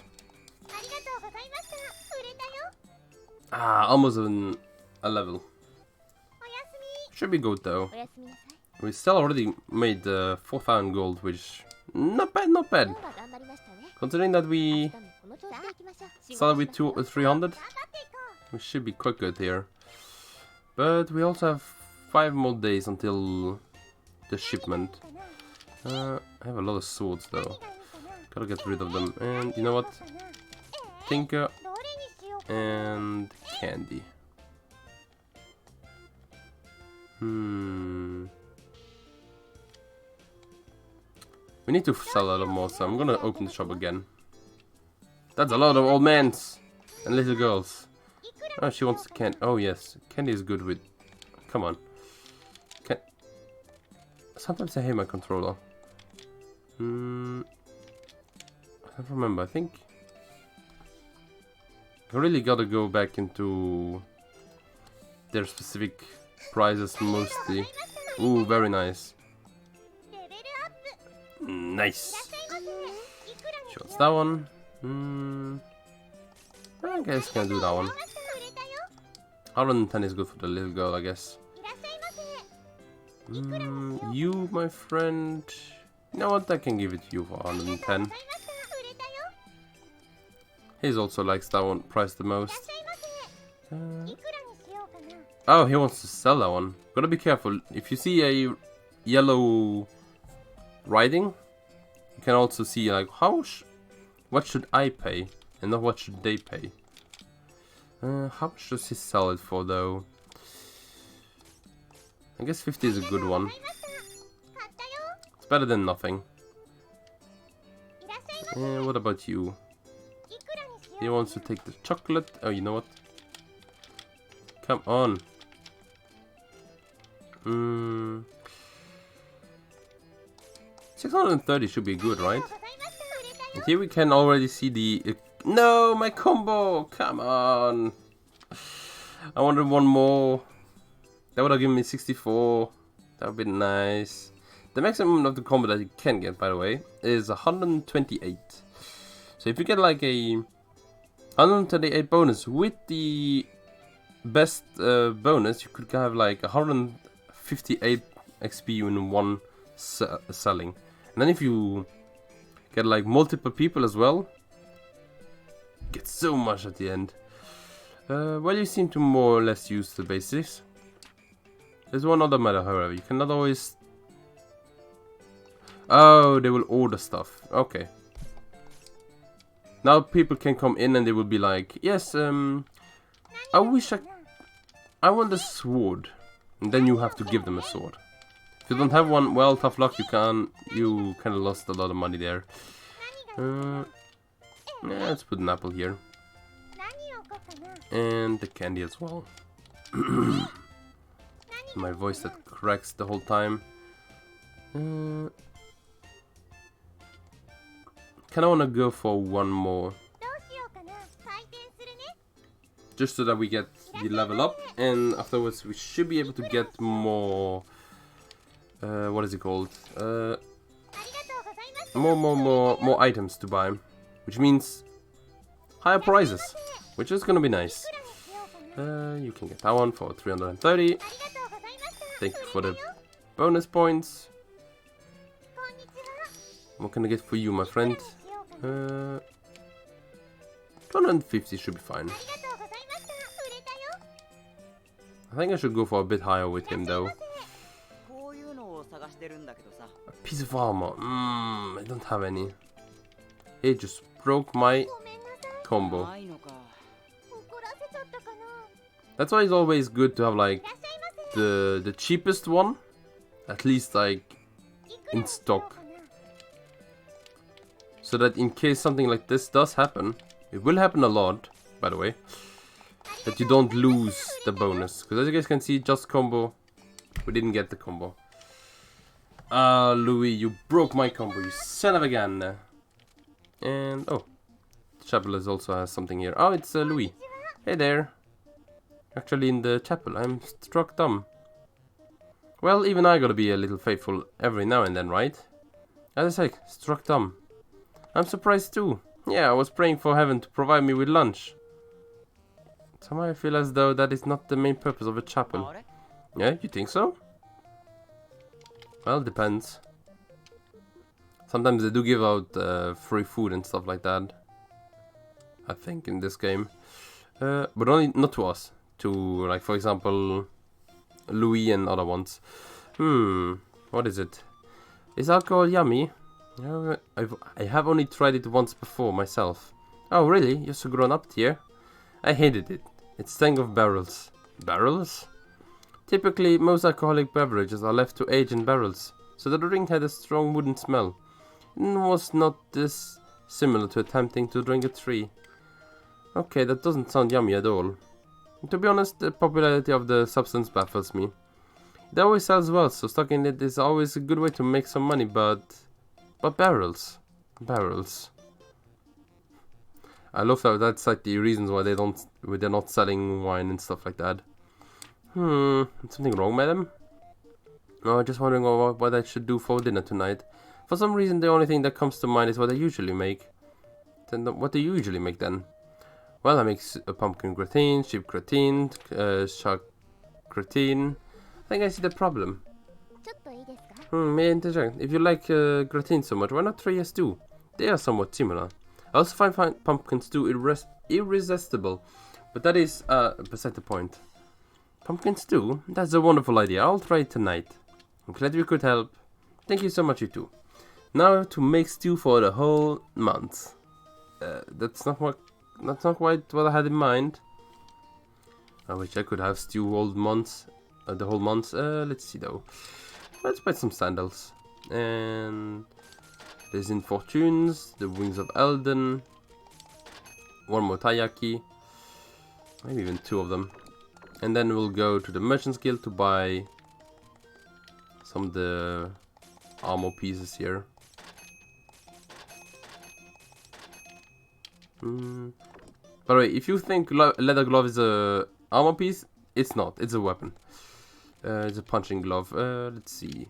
Almost a level. Should be good though. We still already made 4,000 gold, which not bad, not bad. Considering that we started with 300, we should be quite good here. But we also have 5 more days until the shipment. I have a lot of swords though. Gotta get rid of them. And you know what? Tinker and candy. We need to sell a lot more, so I'm gonna open the shop again. That's a lot of old men and little girls. Oh, she wants candy. Oh yes, candy is good with. Come on. Sometimes I hate my controller. I don't remember. I think I really gotta go back into their specific prices mostly. Ooh, very nice. Nice. She wants that one. I guess can do that one. 110 is good for the little girl, I guess. You, my friend. You know what? I can give it to you for 110. He also likes that one price the most. Oh, he wants to sell that one. Gotta be careful. If you see a yellow writing, you can also see like what should I pay and not what should they pay. How much does he sell it for though? I guess 50 is a good one. It's better than nothing. What about you? He wants to take the chocolate. Oh, you know what? Come on. 630 should be good, right? And here we can already see the... No, my combo! Come on! I wanted one more. That would have given me 64. That would be nice. The maximum of the combo that you can get, by the way, is 128. So if you get like a 128 bonus with the best bonus, you could have like 158 XP in one selling. And then if you get like multiple people as well, get so much at the end. Well, you seem to more or less use the basics. There's one other matter, however. You cannot always... Oh, they will order stuff. Okay. Now people can come in and they will be like, yes, I wish I want a sword. And then you have to give them a sword. If you don't have one, well, tough luck, you kind of lost a lot of money there. Yeah, let's put an apple here. And the candy as well. My voice that cracks the whole time. Kinda wanna go for one more. Just so that we get the level up, and afterwards we should be able to get more... what is it called? More items to buy. Which means higher prizes, which is gonna be nice. You can get that one for 330. Thank you for the bonus points. What can I get for you, my friend? 250 should be fine. I think I should go for a bit higher with him though. A piece of armor. I don't have any. It just broke my combo. That's why it's always good to have like the cheapest one, at least like in stock, so that in case something like this does happen, it will happen a lot, by the way, that you don't lose the bonus. Because as you guys can see, just combo, we didn't get the combo. Ah, Louis, you broke my combo, you son of a gun. And oh, Capitalism also has something here. Oh, it's Louis. Hey there. Actually in the chapel. I'm struck dumb. Well, even I gotta be a little faithful every now and then, right? As I say, struck dumb. I'm surprised too. Yeah, I was praying for heaven to provide me with lunch. Somehow I feel as though that is not the main purpose of a chapel. Yeah, you think so? Well, depends. Sometimes they do give out free food and stuff like that. I think in this game. But only not to us. To, like, for example, Louis and other ones. What is it? Is alcohol yummy? I have only tried it once before myself. Oh, really? You're so grown up here? I hated it. It stank of barrels. Barrels? Typically, most alcoholic beverages are left to age in barrels, so the drink had a strong wooden smell. It was not this similar to attempting to drink a tree. Okay, that doesn't sound yummy at all. To be honest, the popularity of the substance baffles me. It always sells well, so stocking it is always a good way to make some money, but barrels. Barrels. I love that that's like the reasons why they're not selling wine and stuff like that. Something wrong, madam? No, I'm just wondering what I should do for dinner tonight. For some reason, the only thing that comes to mind is what I usually make. Then what do you usually make then? Well, I make a pumpkin gratin, sheep gratin, shark gratin. I think I see the problem. May I interject? If you like gratin so much, why not try a stew? They are somewhat similar. I also find pumpkin stew irresistible, but that is beside the point. Pumpkin stew? That's a wonderful idea. I'll try it tonight. I'm glad we could help. Thank you so much, you two. Now to make stew for the whole month. That's not quite what I had in mind. I wish I could have stew all months, the whole month. Let's see though. Let's buy some sandals. And there's Infortunes, the Wings of Elden, one more Taiyaki, maybe even two of them. And then we'll go to the Merchant's Guild to buy some of the armor pieces here. By the way, if you think leather glove is a armor piece, it's not. It's a weapon. It's a punching glove. Let's see.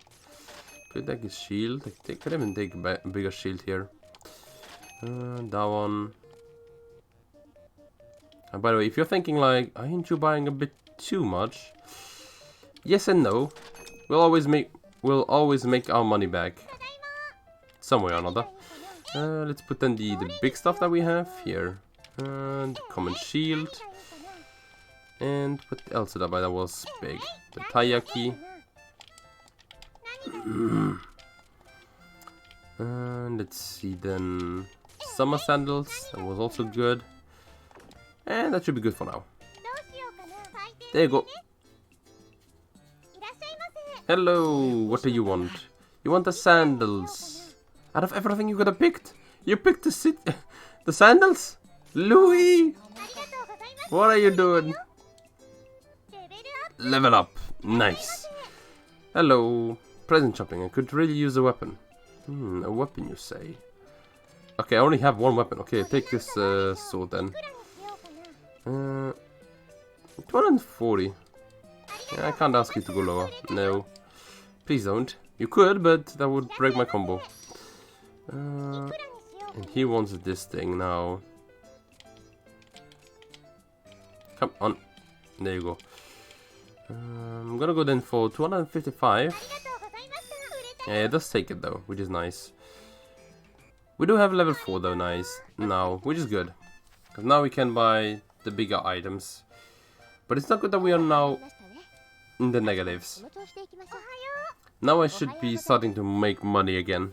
Could take a shield. Could even take a bigger shield here. That one. And by the way, if you're thinking like, aren't you buying a bit too much? Yes and no. We'll always make our money back. Some way or another. Let's put in the big stuff that we have here. And common shield. And what else did I buy that was big? The taiyaki. And let's see then. Summer sandals. That was also good. And that should be good for now. There you go. Hello. What do you want? You want the sandals? Out of everything you could have picked, you picked the sandals? Louis! What are you doing? Level up. Nice. Hello. Present shopping. I could really use a weapon. A weapon you say? Okay, I only have one weapon. Okay, take this sword then. 240. Yeah, I can't ask you to go lower. No. Please don't. You could, but that would break my combo. And he wants this thing now. Come on. There you go. I'm gonna go then for 255. Yeah, it does take it though, which is nice. We do have level 4 though, nice. Now, which is good. Because now we can buy the bigger items. But it's not good that we are now in the negatives. Now I should be starting to make money again.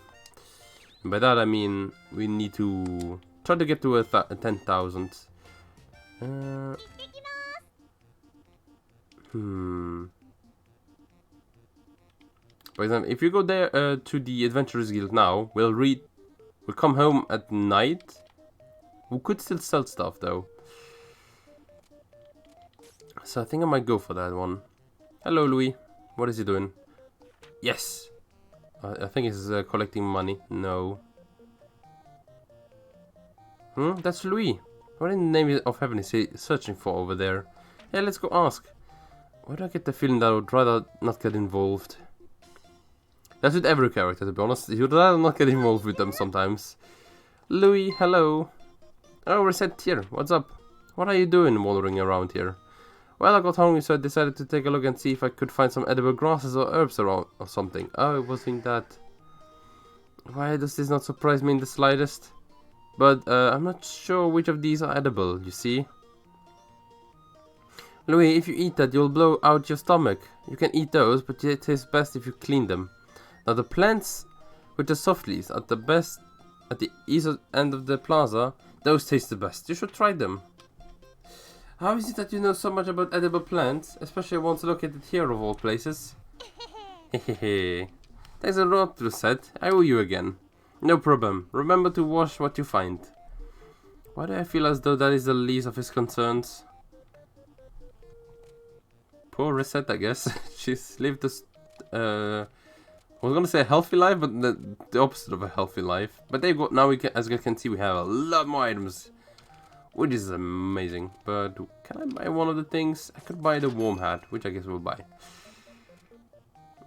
And by that I mean we need to try to get to a 10,000. For example, if you go there to the Adventurers Guild now, we'll come home at night. We could still sell stuff though. So I think I might go for that one. Hello Louis, what is he doing? Yes! I think he's collecting money. No. That's Louis. What in the name of heaven is he searching for over there? Yeah, let's go ask. Why do I get the feeling that I would rather not get involved? That's with every character, to be honest. You'd rather not get involved with them sometimes. Louis, hello. Oh, Recettear, what's up? What are you doing wandering around here? Well, I got hungry, so I decided to take a look and see if I could find some edible grasses or herbs around or something. Oh, it wasn't that. Why does this not surprise me in the slightest? But I'm not sure which of these are edible, you see. Louis, if you eat that, you'll blow out your stomach. You can eat those, but it tastes best if you clean them. Now the plants with the soft leaves at the east end of the plaza, those taste the best. You should try them. How is it that you know so much about edible plants, especially ones located here of all places? Hehehe. Thanks a lot, Recette. I owe you again. No problem. Remember to wash what you find. Why do I feel as though that is the least of his concerns? Poor Recette, I guess. She's lived this, I was gonna say a healthy life, but the opposite of a healthy life. But there you go. Now as you can see, we have a lot more items, which is amazing. But can I buy one of the things? I could buy the warm hat, which I guess we'll buy.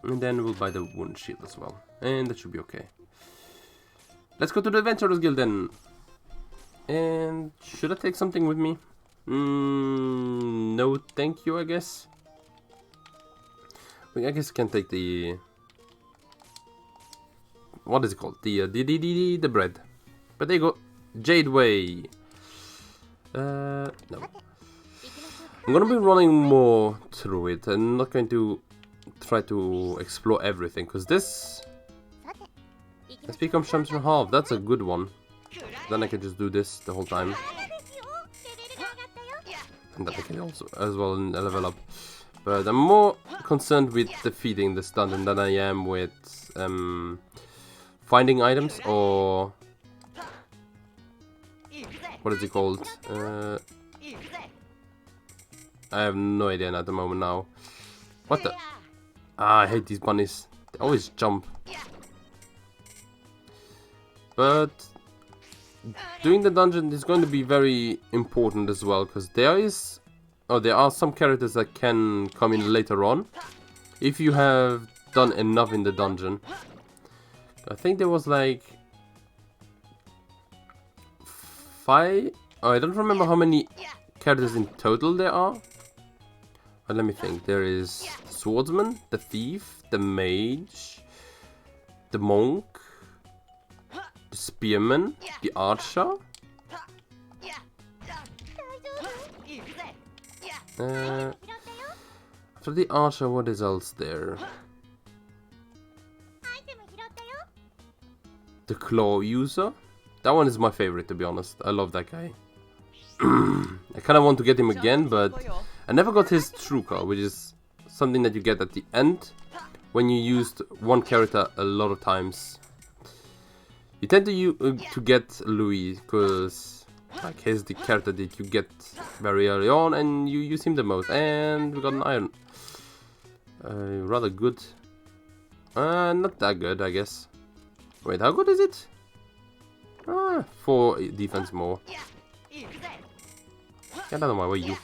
And then we'll buy the wound shield as well. And that should be okay. Let's go to the Adventurers Guild then. And should I take something with me? No, thank you, I guess. I guess I can take the... What is it called? The bread. But there you go. Jade Way. No. I'm gonna be running more through it. I'm not going to try to explore everything, because this has become Champion Half. That's a good one. Then I can just do this the whole time. And that I can also as well level up. But I'm more concerned with defeating this dungeon than I am with finding items, or what is it called? I have no idea at the moment now. What the? Ah, I hate these bunnies. They always jump. But doing the dungeon is going to be very important as well, because there are some characters that can come in later on, if you have done enough in the dungeon. I think there was like 5. Oh, I don't remember how many characters in total there are. But let me think. There is the swordsman, the thief, the mage, the monk, the spearman, the archer. After the archer, what is else there? The claw user. That one is my favorite, to be honest. I love that guy. I kind of want to get him again, but I never got his true car, which is something that you get at the end when you used one character a lot of times. You tend to get Louis, because like he's the character that you get very early on, and you use him the most. And we got an iron. Rather good. Not that good, I guess. Wait, how good is it? 4 defense more. Get out of my way, you.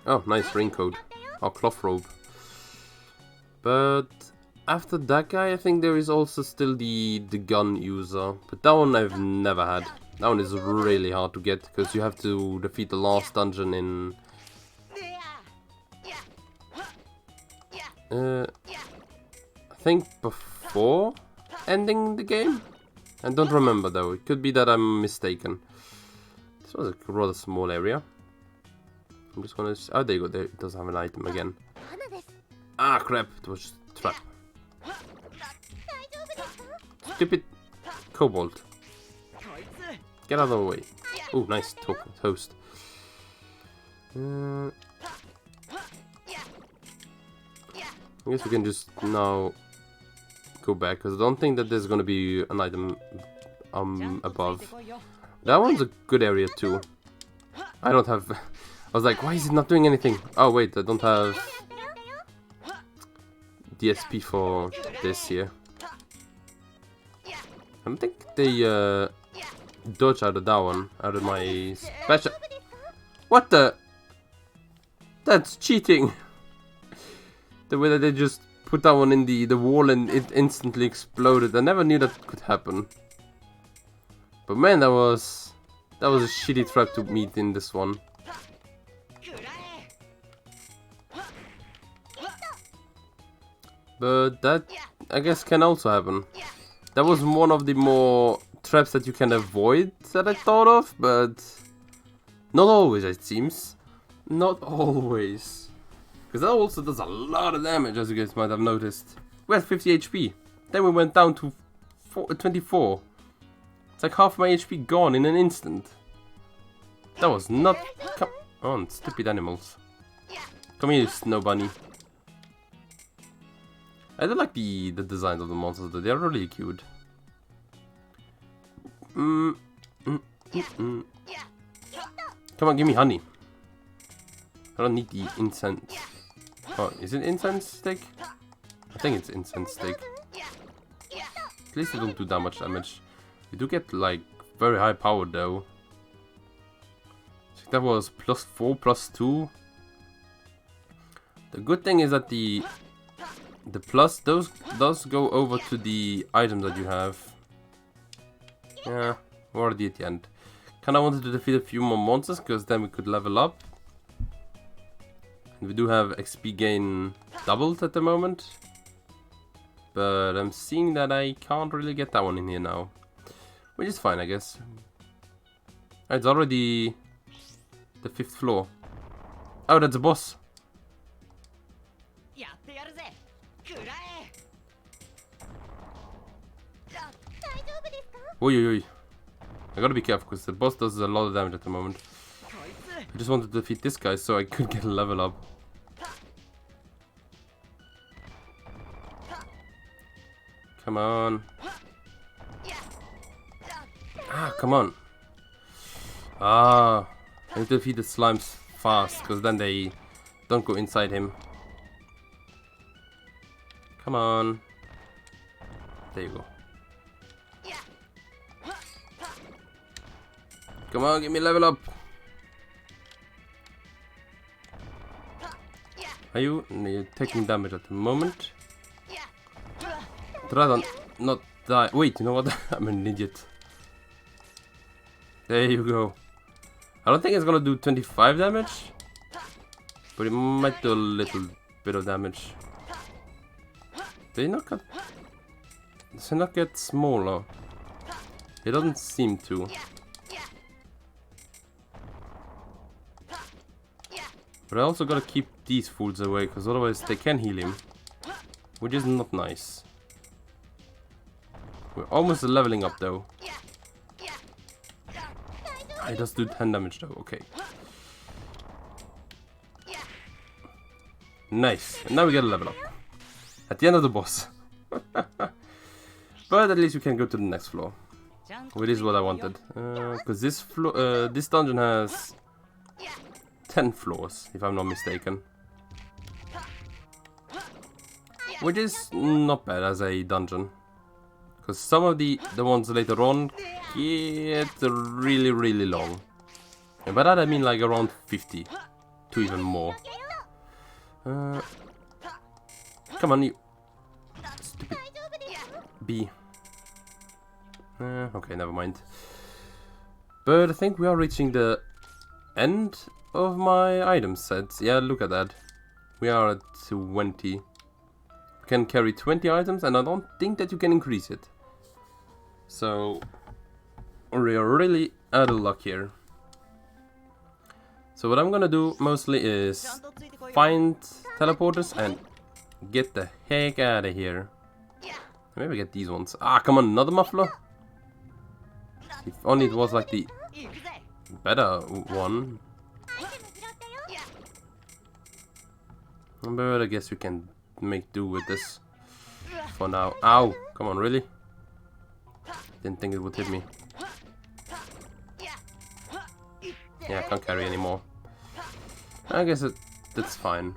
Oh, nice raincoat. Or cloth robe. But after that guy, I think there is also still the gun user. But that one I've never had. That one is really hard to get, because you have to defeat the last dungeon in... I think before ending the game? I don't remember though, it could be that I'm mistaken. This was a rather small area. I'm just gonna... Oh, there you go, there it does have an item again. Ah, crap, it was just a trap. Stupid kobold. Get out of the way. Oh, nice toast. I guess we can just now go back, because I don't think that there's gonna be an item above. That one's a good area too. I don't have... I was like, why is it not doing anything? Oh wait, I don't have DSP for this here. I don't think they dodge out of that one, out of my special... What the... That's cheating! The way that they just put that one in the wall and it instantly exploded. I never knew that could happen. But man, that was a shitty trap to meet in this one. But that, I guess, can also happen. That was one of the more traps that you can avoid that I thought of, but not always, it seems. Not always. Because that also does a lot of damage, as you guys might have noticed. We had 50 HP. Then we went down to 24. It's like half my HP gone in an instant. That was not... Come on, stupid animals. Come here, you snow bunny. I do like the designs of the monsters, though. They're really cute. Come on, give me honey. I don't need the incense. Oh, is it incense stick? I think it's incense stick. At least they don't do that much damage. You do get like very high power though. So that was +4, +2. The good thing is that the plus does go over to the items that you have. Yeah, we're already at the end. Kinda wanted to defeat a few more monsters, because then we could level up. We do have XP gain doubled at the moment, but I'm seeing that I can't really get that one in here now, which is fine, I guess. It's already the 5th floor. Oh, that's a boss. Oi, oi, oi. I gotta be careful, because the boss does a lot of damage at the moment. I just wanted to defeat this guy so I could get a level up. Come on. Ah, come on. Ah, I need to defeat the slimes fast, because then they don't go inside him. Come on. There you go. Come on, give me a level up. Are you? You're taking damage at the moment. Try to not die. Wait, you know what? I'm an idiot. There you go. I don't think it's gonna do 25 damage. But it might do a little bit of damage. Does it not get smaller? It doesn't seem to. But I also gotta keep these fools away, because otherwise they can heal him. Which is not nice. We're almost leveling up though. It does do 10 damage though, okay. Nice, and now we get a level up. At the end of the boss. But at least we can go to the next floor. Which is what I wanted. Because this dungeon has 10 floors, if I'm not mistaken. Which is not bad as a dungeon. Because some of the ones later on get really, really long. And by that I mean like around 50 to even more. Come on, you stupid bee. Okay, never mind. But I think we are reaching the end of my item sets. Yeah, look at that. We are at 20. You can carry 20 items, and I don't think that you can increase it. So we are really out of luck here. So what I'm gonna do mostly is find teleporters and get the heck out of here. Maybe get these ones. Ah, come on, another muffler? If only it was like the better one. But I guess we can make do with this for now. Ow! Come on, really? Didn't think it would hit me. Yeah, I can't carry anymore. I guess that's fine.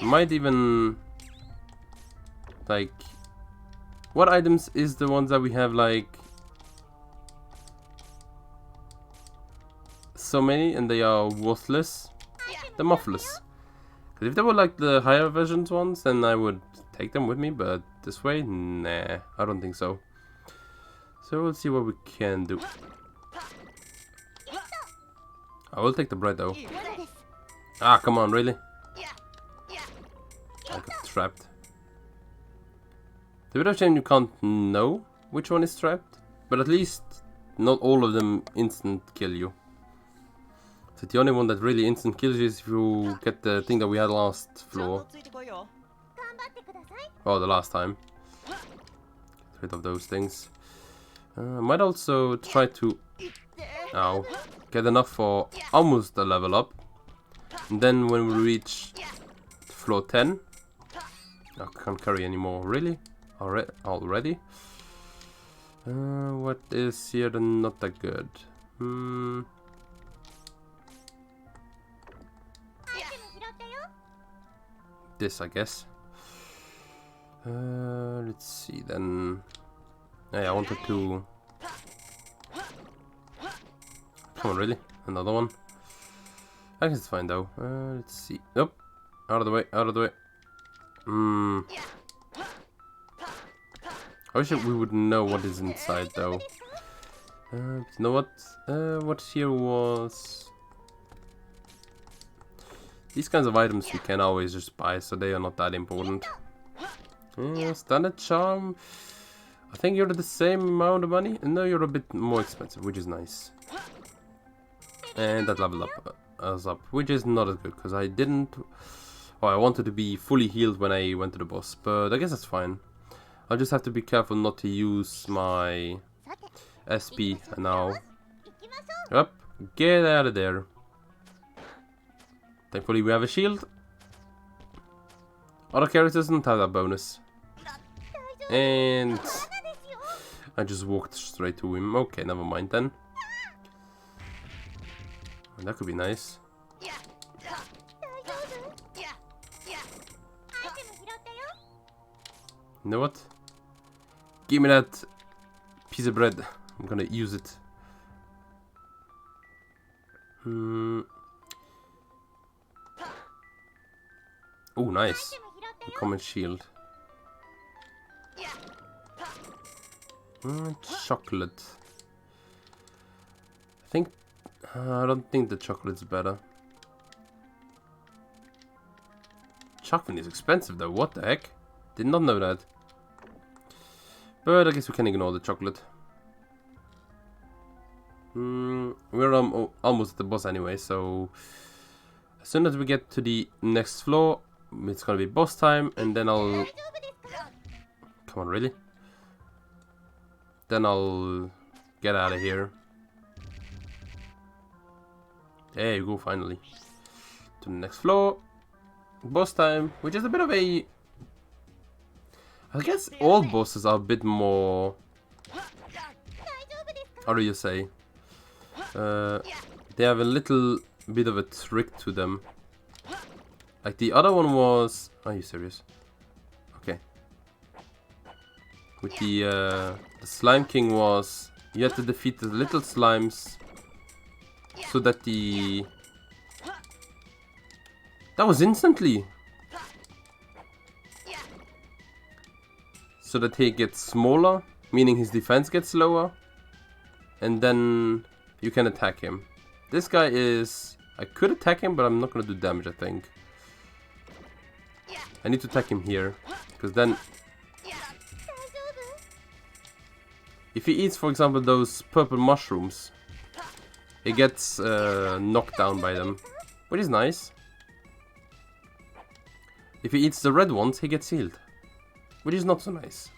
Might even... like... what items is the ones that we have like... so many and they are worthless? The mufflers. Because if they were like the higher versions ones, then I would take them with me, but this way? Nah, I don't think so. So we'll see what we can do. I will take the bread though. Ah, come on, really? I got trapped. The bit of shame you can't know which one is trapped, but at least not all of them instant kill you. So the only one that really instant kills you is if you get the thing that we had last floor. Oh, the last time. Get rid of those things. I might also try to get enough for almost a level up. And then when we reach floor 10, I can't carry anymore. Really? Already? What is here then not that good? This, I guess. Let's see then. Yeah, I wanted to... come on, really? Another one? I guess it's fine though. Let's see. Nope. Out of the way, out of the way. I wish we would know what is inside though. You know what? What here was... these kinds of items you can always just buy, so they are not that important. Standard charm. I think you're the same amount of money. No, you're a bit more expensive, which is nice. And that leveled up us up, which is not as good because I didn't. Oh, I wanted to be fully healed when I went to the boss, but I guess that's fine. I'll just have to be careful not to use my SP now. Up, get out of there. Thankfully, we have a shield. Other characters don't have that bonus. And I just walked straight to him. Okay, never mind then. That could be nice. You know what? Give me that piece of bread. I'm gonna use it. Oh, nice. A common shield. Chocolate. I don't think the chocolate's better. Chocolate is expensive though, what the heck? Did not know that. But I guess we can ignore the chocolate. We're almost at the boss anyway, so as soon as we get to the next floor, it's gonna be boss time, and then I'll... Come on, really? Then I'll get out of here. There you go, finally. To the next floor. Boss time, which is a bit of a... I guess all bosses are a bit more... How do you say? They have a little bit of a trick to them. Like the other one was... Are you serious? Okay. With the Slime King was... You had to defeat the little slimes so that the... That was instantly! So that he gets smaller, meaning his defense gets lower. And then you can attack him. This guy is... I could attack him, but I'm not gonna do damage, I think. I need to attack him here, because then... If he eats, for example, those purple mushrooms, he gets knocked down by them, which is nice. If he eats the red ones, he gets healed, which is not so nice.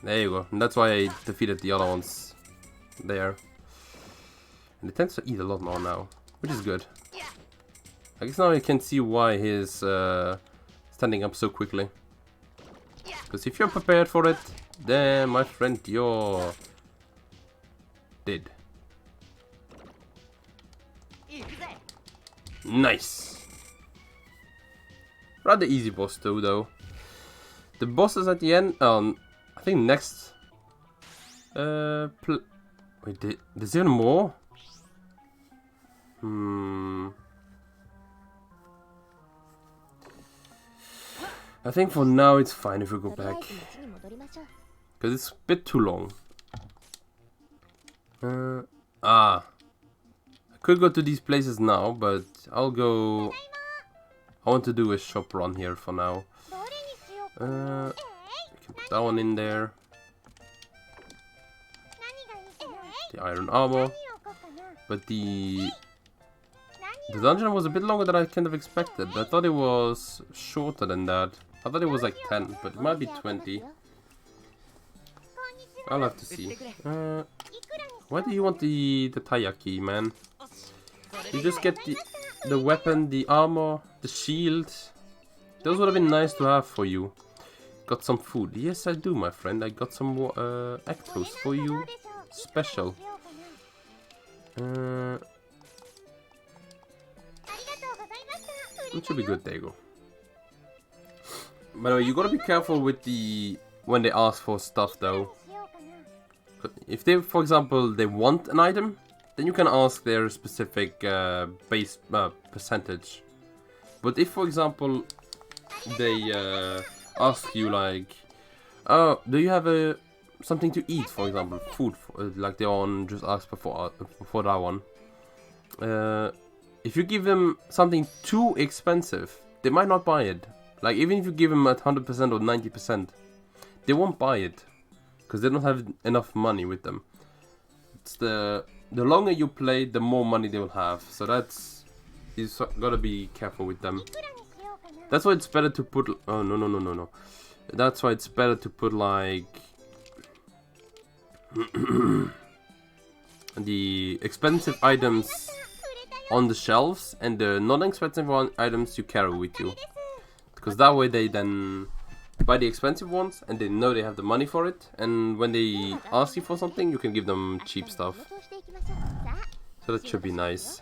There you go, and that's why I defeated the other ones there. And he tends to eat a lot more now, which is good. I guess now you can see why he's standing up so quickly. Because if you're prepared for it, then my friend, you're dead. Nice! Rather easy boss too, though. The bosses at the end, I think next... Wait, there's even more? I think for now it's fine if we go back. Because it's a bit too long. I could go to these places now, but I'll go... I want to do a shop run here for now. We can put that one in there. The iron armor. But the dungeon was a bit longer than I kind of expected. I thought it was shorter than that. I thought it was like 10, but it might be 20. I'll have to see. Why do you want the taiyaki, man? You just get the weapon, the armor, the shield. Those would have been nice to have for you. Got some food. Yes, I do, my friend. I got some egg toast for you. Special. It should be good. There you go. By the way, you gotta be careful with when they ask for stuff, though. If they, for example, they want an item, then you can ask their specific base percentage. But if, for example, they ask you like, "Oh, do you have something to eat?" For example, food, like the one just asked before that one. If you give them something too expensive, they might not buy it. Like, even if you give them at 100% or 90%, they won't buy it. Because they don't have enough money with them. It's the longer you play, the more money they will have. So you gotta be careful with them. That's why it's better to put... Oh, no. That's why it's better to put, like... the expensive items on the shelves, and the non-expensive items you carry with you. Because that way they then buy the expensive ones, and they know they have the money for it, and when they ask you for something, you can give them cheap stuff. So that should be nice.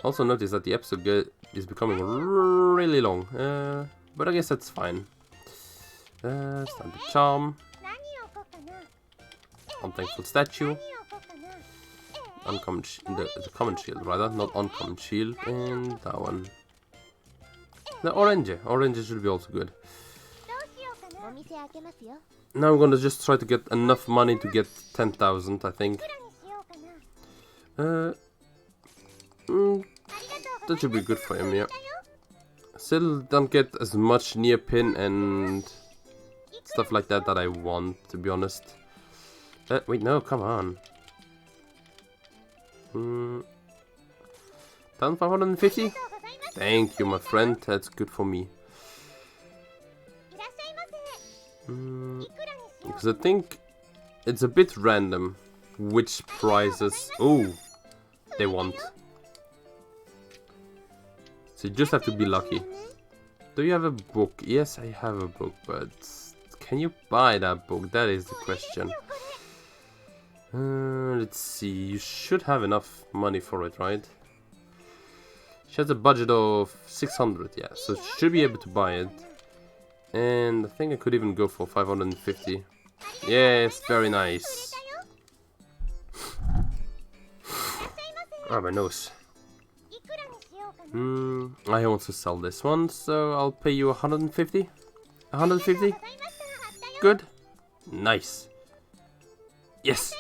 Also notice that the episode is becoming really long, but I guess that's fine. Standard charm. Unthankful statue. uncommon the common shield rather, not uncommon shield, and that one. The orange should be also good. Now I'm gonna just try to get enough money to get 10,000, I think. That should be good for him, yeah. Still don't get as much near pin and stuff like that I want, to be honest. Wait, no, come on. 1,550? Thank you, my friend. That's good for me. Because I think it's a bit random which prizes they want. So you just have to be lucky. Do you have a book? Yes, I have a book, but can you buy that book? That is the question. Let's see. You should have enough money for it, right? She has a budget of 600, yeah, so she should be able to buy it. And I think I could even go for 550. Yes, very nice. Ah, my nose. I want to sell this one, so I'll pay you 150. 150? Good. Nice. Yes.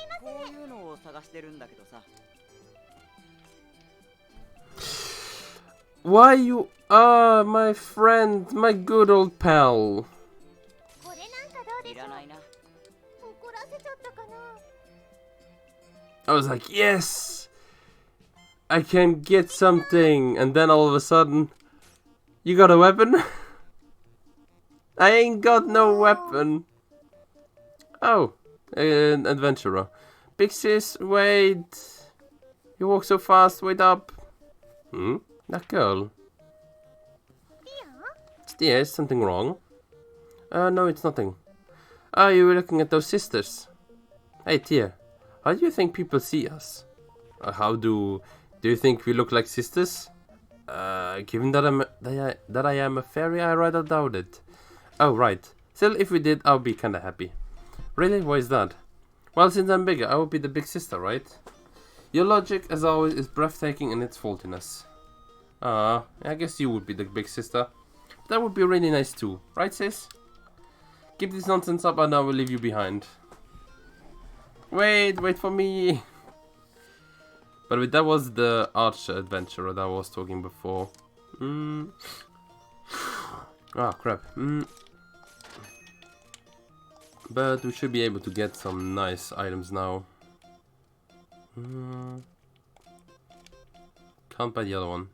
Why you... Ah, my friend, my good old pal. I was like, yes! I can get something, and then all of a sudden, you got a weapon? I ain't got no weapon. Oh, an adventurer. Big sis, wait. You walk so fast, wait up. That girl. Yeah, is something wrong? No, it's nothing. Oh, you were looking at those sisters. Hey, Tia, how do you think people see us? Do you think we look like sisters? Given that I am a fairy, I rather doubt it. Oh, right. Still, if we did, I'll be kinda happy. Really? Why is that? Well, since I'm bigger, I would be the big sister, right? Your logic, as always, is breathtaking in its faultiness. I guess you would be the big sister. That would be really nice too, right, sis? Keep this nonsense up and I will leave you behind. Wait for me! But wait, that was the archer adventurer that I was talking before. Ah, crap. But we should be able to get some nice items now. Can't buy the other one.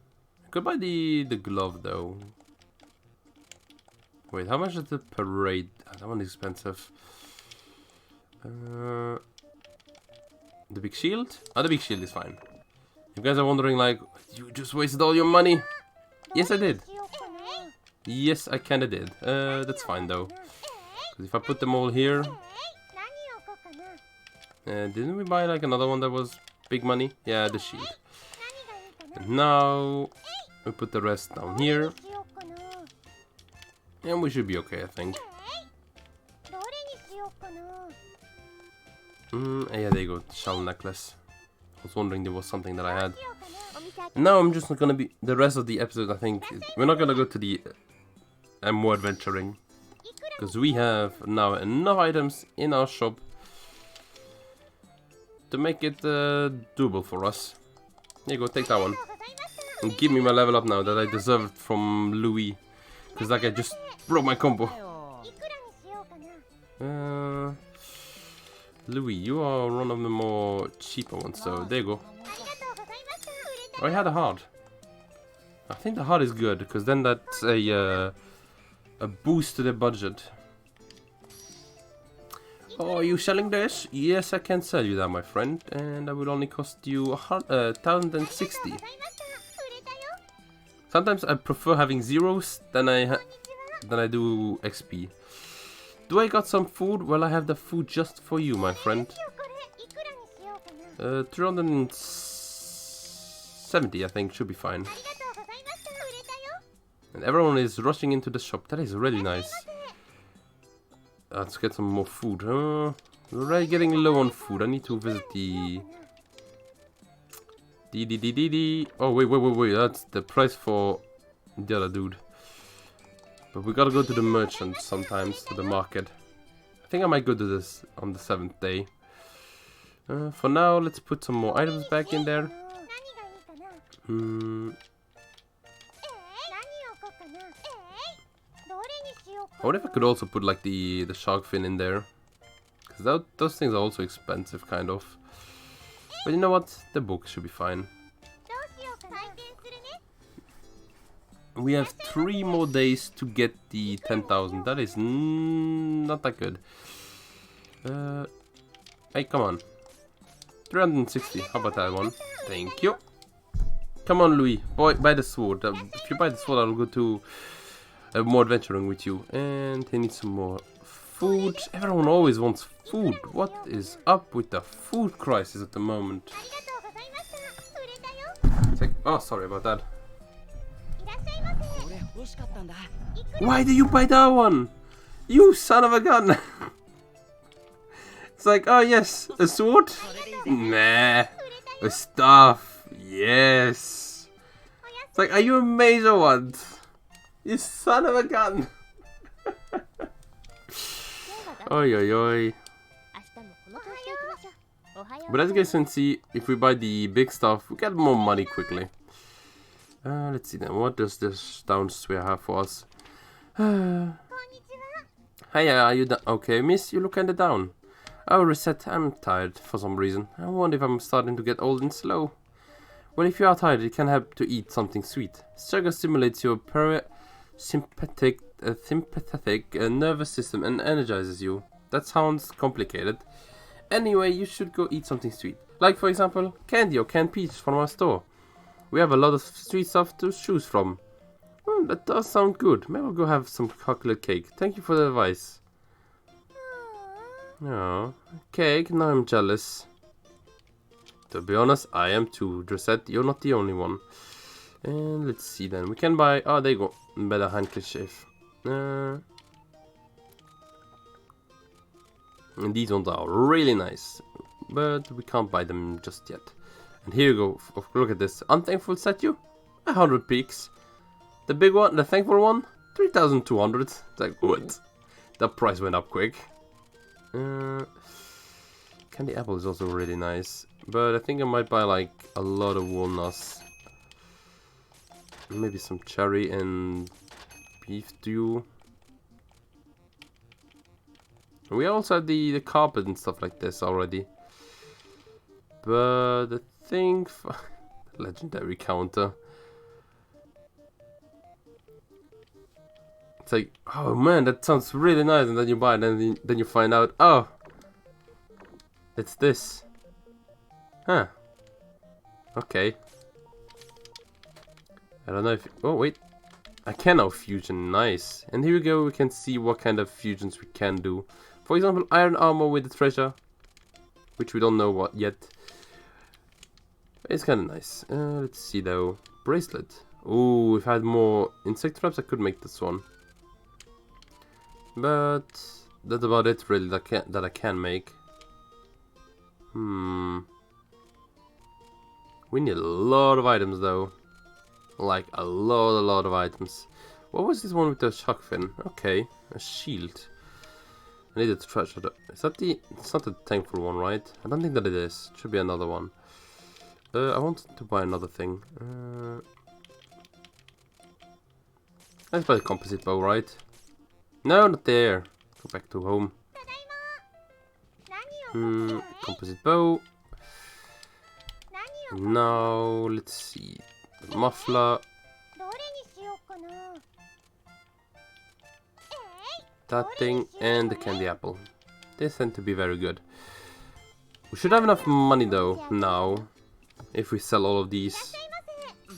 I could buy the glove though. Wait, how much is the parade? That one is expensive. The big shield? The big shield is fine. You guys are wondering like, you just wasted all your money? Yes, I did. Yes, I kinda did. That's fine though. Because if I put them all here... didn't we buy like another one that was big money? Yeah, the shield. And now we put the rest down here. And we should be okay, I think. Yeah, there you go, shell necklace. I was wondering there was something that I had. Now I'm just not gonna be... The rest of the episode, I think... We're not gonna go to the... more adventuring. Because we have now enough items in our shop to make it doable for us. There you go, take that one. And give me my level up now that I deserved from Louis. Because that guy just broke my combo. Louis, you are one of the more cheaper ones, so there you go. Oh, I had a heart. I think the heart is good, because then that's a boost to the budget. Oh, are you selling this? Yes, I can sell you that, my friend, and that will only cost you 1,060. Sometimes I prefer having zeros than I do XP. Do I got some food? Well, I have the food just for you, my friend. 370, I think, should be fine. And everyone is rushing into the shop. That is really nice. Let's get some more food. We're already getting low on food. I need to visit the Dee. Oh, wait. That's the price for the other dude. But we gotta go to the merchant sometimes, to the market. I think I might go to this on the 7th day. For now, let's put some more items back in there. I wonder if I could also put like the shark fin in there. Because those things are also expensive, kind of. But you know what? The book should be fine. We have 3 more days to get the 10,000. That is not that good. Hey, come on. 360. How about that one? Thank you. Come on, Louis. Boy, buy the sword. If you buy the sword, I'll go to more adventuring with you. And he needs some more food. Everyone always wants food. What is up with the food crisis at the moment? It's like, oh, sorry about that. Why do you buy that one? You son of a gun! It's like, oh yes, a sword? Nah. A staff. Yes. It's like, are you a mage or what? You son of a gun! Oi. But as you guys can see, if we buy the big stuff, we get more money quickly. Let's see then, what does this downstairs have for us? Hiya, are you down? Okay, miss, you look kinda down. Oh, Recette, I'm tired for some reason. I wonder if I'm starting to get old and slow. Well, if you are tired, you can help to eat something sweet. Sugar stimulates your sympathetic nervous system and energizes you. That sounds complicated. Anyway, you should go eat something sweet. Like, for example, candy or canned peach from our store. We have a lot of sweet stuff to choose from. That does sound good. Maybe I'll go have some chocolate cake. Thank you for the advice. Oh, cake? Now I'm jealous. To be honest, I am too. Recette, you're not the only one. And let's see then. We can buy... Oh, there you go. Better handkerchief. And these ones are really nice. But we can't buy them just yet. And here you go. Look at this. Unthankful statue? 100 peaks. The big one, the thankful one? 3,200. It's like, what? That price went up quick. Candy apple is also really nice. But I think I might buy like a lot of walnuts. Maybe some cherry and beef stew. We also have the carpet and stuff like this already. But the thing... legendary counter. It's like, oh man, that sounds really nice, and then you buy it, and then you find out, oh, it's this. Huh. Okay. I don't know if... Oh, wait. I can now fusion. Nice. And here we go. We can see what kind of fusions we can do. For example, iron armor with the treasure. Which we don't know what yet. It's kind of nice. Let's see though. Bracelet. Oh, if I had more insect traps, I could make this one. But that's about it really that I can make. We need a lot of items though. Like a lot of items. What was this one with the shark fin? Okay, a shield. I need a treasure. Is that the... It's not the thankful one, right? I don't think that it is. It should be another one. I want to buy another thing. Let's buy the composite bow, right? No, not there. Go back to home. Composite bow. Now, let's see. The muffler. That thing and the candy apple. They tend to be very good. We should have enough money though, now. If we sell all of these.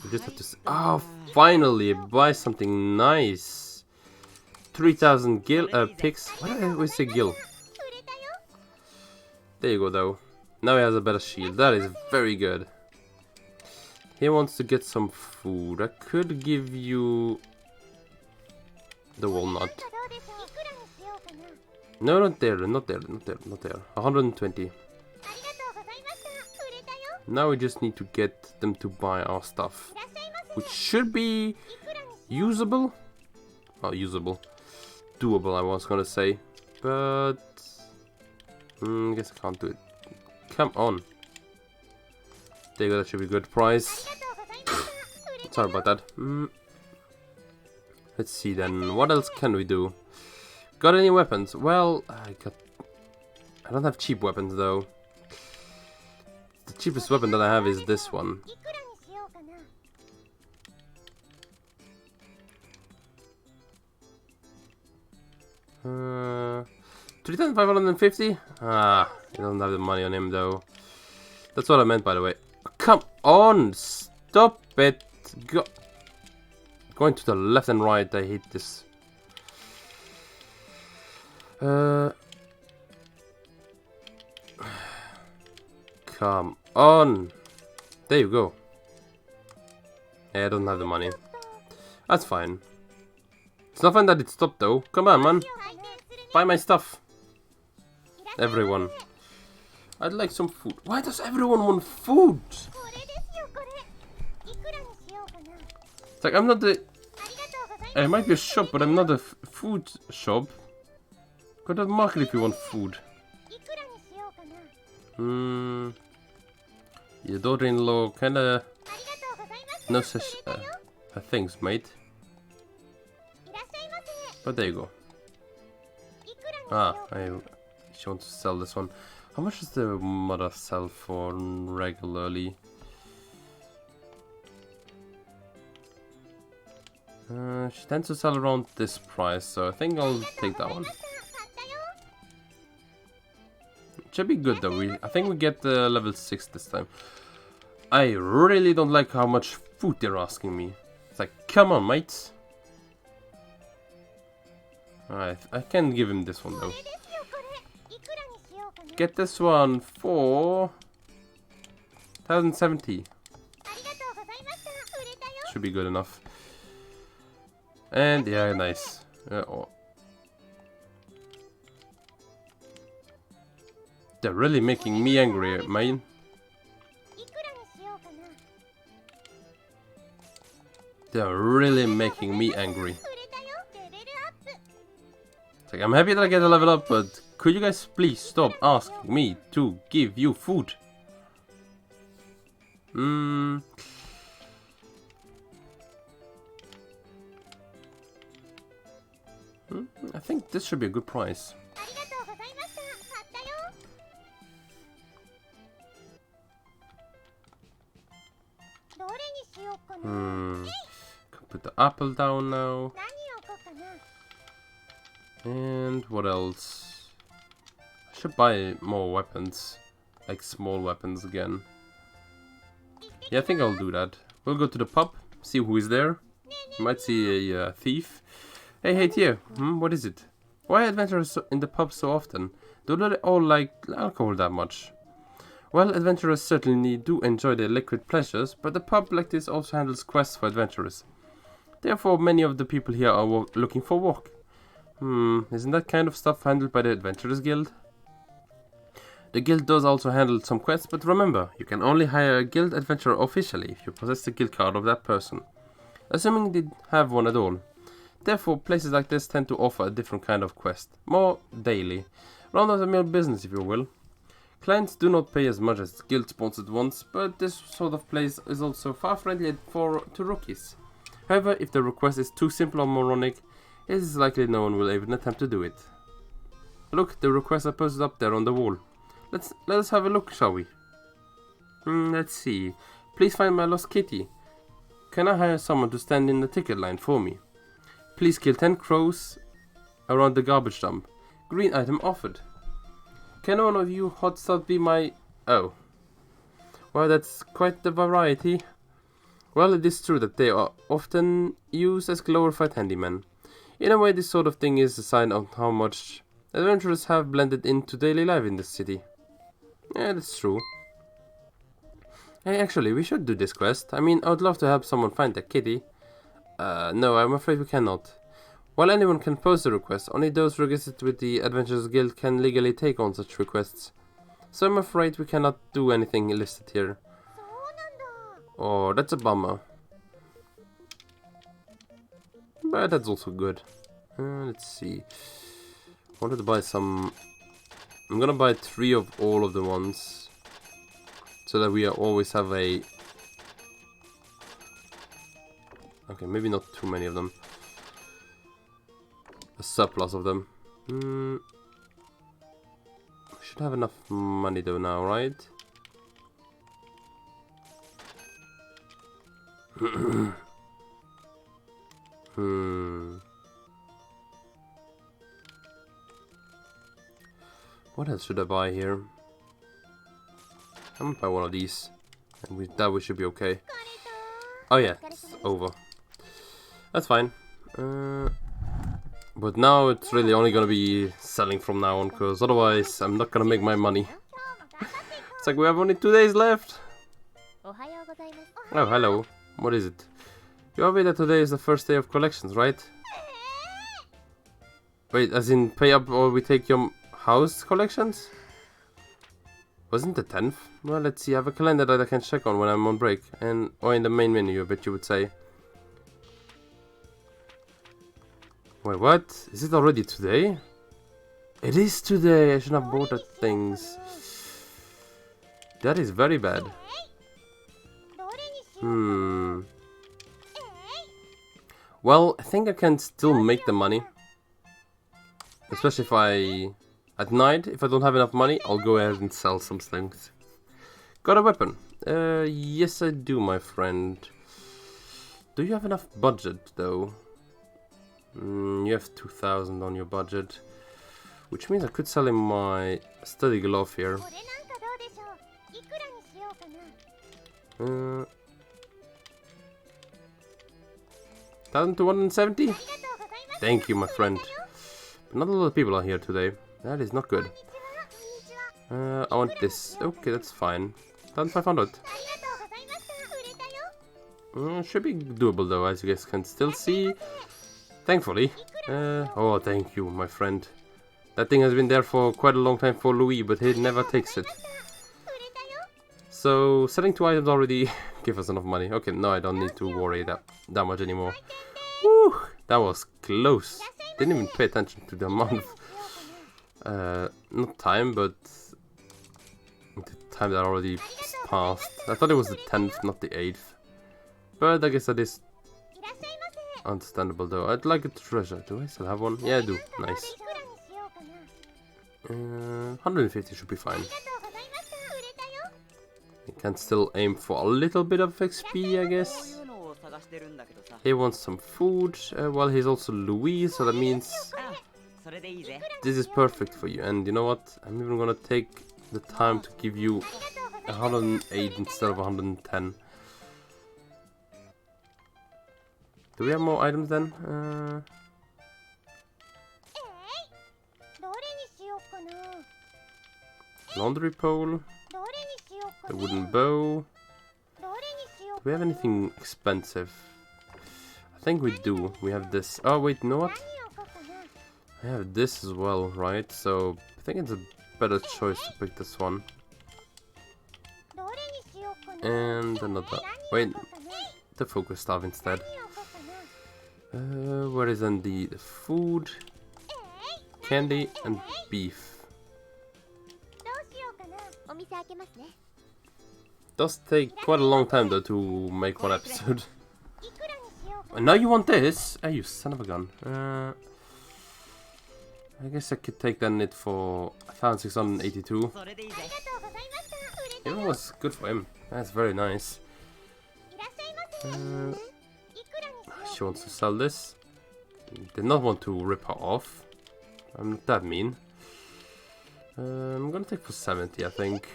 We just have to... Oh, finally! Buy something nice! 3,000 picks. Why did I always say gil? There you go though. Now he has a better shield. That is very good. He wants to get some food. I could give you... the walnut. No, not there. 120. Now we just need to get them to buy our stuff, which should be usable. Not usable, doable. I was gonna say, but I guess I can't do it. Come on. There you go. That should be a good price. Sorry about that. Let's see then. What else can we do? Got any weapons? Well, I don't have cheap weapons though. The cheapest weapon that I have is this one. 3,550? Ah, I don't have the money on him though. That's what I meant, by the way. Come on! Stop it! Going to the left and right, I hate this. Come on! There you go. Yeah, I don't have the money. That's fine. It's not fine that it stopped though. Come on, man. Buy my stuff. Everyone. I'd like some food. Why does everyone want food? It's like I'm not the... I might be a shop, but I'm not a food shop. Go to the market if you want food. Your daughter-in-law kinda... No such things, mate. But there you go. Ah, she wants to sell this one. How much does the mother sell for regularly? She tends to sell around this price, so I think I'll take that one. It should be good though. I think we get level 6 this time. I really don't like how much food they're asking me. It's like, come on, mates. Alright, I can give him this one though. Get this one for 1,070. Should be good enough. And yeah, nice. They're really making me angry, man. They're really making me angry. It's like, I'm happy that I get a level up, but could you guys please stop asking me to give you food? I think this should be a good price. Put the apple down now. And what else? I should buy more weapons. Like small weapons again. Yeah, I think I'll do that. We'll go to the pub, see who is there. You might see a thief. Hey, here. What is it? Why are adventurers in the pub so often? Do they all like alcohol that much? Well, adventurers certainly do enjoy their liquid pleasures, but a pub like this also handles quests for adventurers. Therefore, many of the people here are looking for work. Isn't that kind of stuff handled by the Adventurers Guild? The guild does also handle some quests, but remember, you can only hire a guild adventurer officially if you possess the guild card of that person, assuming they have one at all. Therefore, places like this tend to offer a different kind of quest, more daily, round-of-the-mill business if you will. Clients do not pay as much as guild-sponsored ones, but this sort of place is also far friendlier to rookies. However, if the request is too simple or moronic, it is likely no one will even attempt to do it. Look, the requests are posted up there on the wall. Let us have a look, shall we? Let's see. Please find my lost kitty. Can I hire someone to stand in the ticket line for me? Please kill 10 crows around the garbage dump. Green item offered. Can one of you hot stuff be my... Oh. Well, that's quite the variety. Well, it is true that they are often used as glorified handymen. In a way, this sort of thing is a sign of how much adventurers have blended into daily life in this city. Yeah, that's true. Hey, actually, we should do this quest. I mean, I would love to help someone find their kitty. No, I'm afraid we cannot. While anyone can post a request, only those registered with the Adventurers Guild can legally take on such requests. So I'm afraid we cannot do anything listed here. Oh, that's a bummer. But that's also good. Let's see. I wanted to buy some... I'm gonna buy 3 of all of the ones. So that we always have a... Okay, maybe not too many of them. A surplus of them. Should have enough money though now, right? What else should I buy here? I'm gonna buy one of these. And that we should be okay. Oh yeah, it's over. That's fine. But now it's really only gonna be selling from now on, because otherwise I'm not gonna make my money. It's like we have only 2 days left. Oh, hello. What is it? You're aware that today is the first day of collections, right? Wait, as in pay up or we take your house collections? Wasn't the 10th? Well, let's see. I have a calendar that I can check on when I'm on break. Or in the main menu, I bet you would say. Wait, what? Is it already today? It is today! I should have bought the things. That is very bad. Well, I think I can still make the money. Especially if I... At night, if I don't have enough money, I'll go ahead and sell some things. Got a weapon. Yes I do, my friend. Do you have enough budget, though? You have 2,000 on your budget. Which means I could sell him my study glove here. 1,270? Thank you, my friend. But not a lot of people are here today. That is not good. I want this. Okay, that's fine. 1,500. Should be doable though, as you guys can still see. Thankfully. Oh, thank you, my friend. That thing has been there for quite a long time for Louis, but he never takes it. So, selling 2 items already give us enough money. Okay, no, I don't need to worry that much anymore. Woo! That was close. Didn't even pay attention to the amount of... not time, but... the time that already passed. I thought it was the 10th, not the 8th. But I guess that is... understandable though. I'd like a treasure. Do I still have one? Yeah, I do. Nice. 150 should be fine. You can still aim for a little bit of XP, I guess. He wants some food. Well, he's also Louis, so that means this is perfect for you. And you know what? I'm even gonna take the time to give you 108 instead of 110. Do we have more items then? Laundry pole. The wooden bow. Do we have anything expensive? I think we do. We have this. Oh wait, you know what? I have this as well, right? So I think it's a better choice to pick this one. And another. Wait, the focus staff instead. Where is then the food, candy, and beef? Does take quite a long time though to make one episode. And now you want this? Oh, you son of a gun. I guess I could take then it for 1,682. It was good for him. That's very nice. She wants to sell this. Did not want to rip her off. I'm not that mean. I'm gonna take for 70, I think.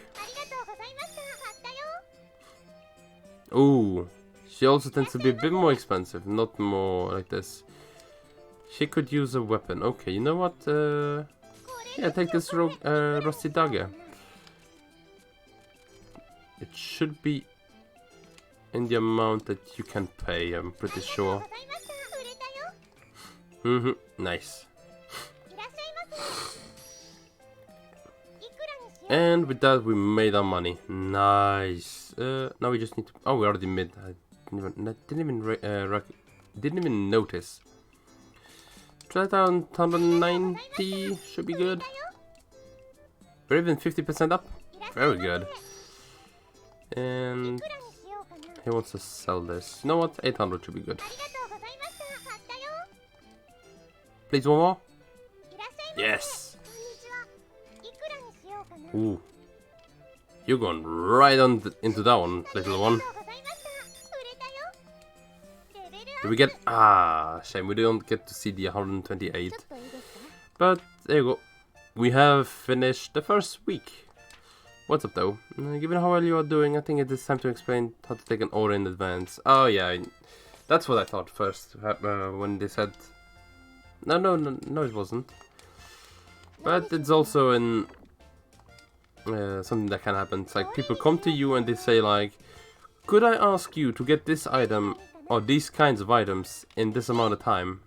Ooh, she also tends to be a bit more expensive, not more like this. She could use a weapon. Okay, you know what? Yeah, take this rusty dagger. It should be in the amount that you can pay, I'm pretty sure. Nice. And with that, we made our money. Nice. Now we just need to... Oh, we already made... I didn't even notice. Try down 190 should be good. We're even 50% up. Very good. And he wants to sell this. You know what? 800 should be good. Please, one more. Yes. Ooh. You're going right on into that one, little one. Do we get... Ah, shame we don't get to see the 128. But there you go. We have finished the first week. What's up though? Given how well you are doing, I think it is time to explain how to take an order in advance. Oh yeah, that's what I thought first when they said... No, it wasn't. But it's also in something that can happen. It's like people come to you and they say like, could I ask you to get this item or these kinds of items in this amount of time?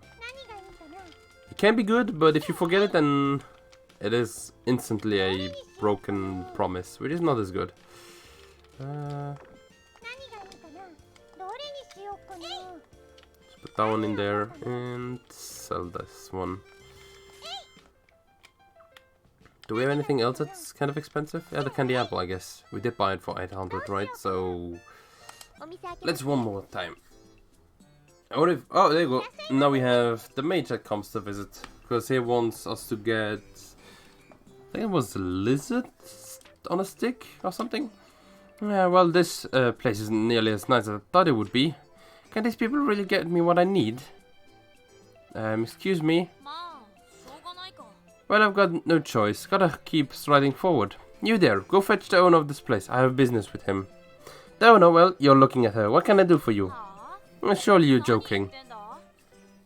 It can be good, but if you forget it, then it is instantly a broken promise, which is not as good. Let's put that one in there and sell this one. Do we have anything else that's kind of expensive? Yeah, the candy apple, I guess. We did buy it for 800, right? So let's one more time. What if... Oh, there you go. Now we have the mage that comes to visit, because he wants us to get... I think it was a lizard on a stick or something. Yeah, well, this place isn't nearly as nice as I thought it would be. Can these people really get me what I need? Excuse me. Well, I've got no choice. Gotta keep striding forward. You there, go fetch the owner of this place. I have business with him. The owner, well, you're looking at her. What can I do for you? Surely you're joking.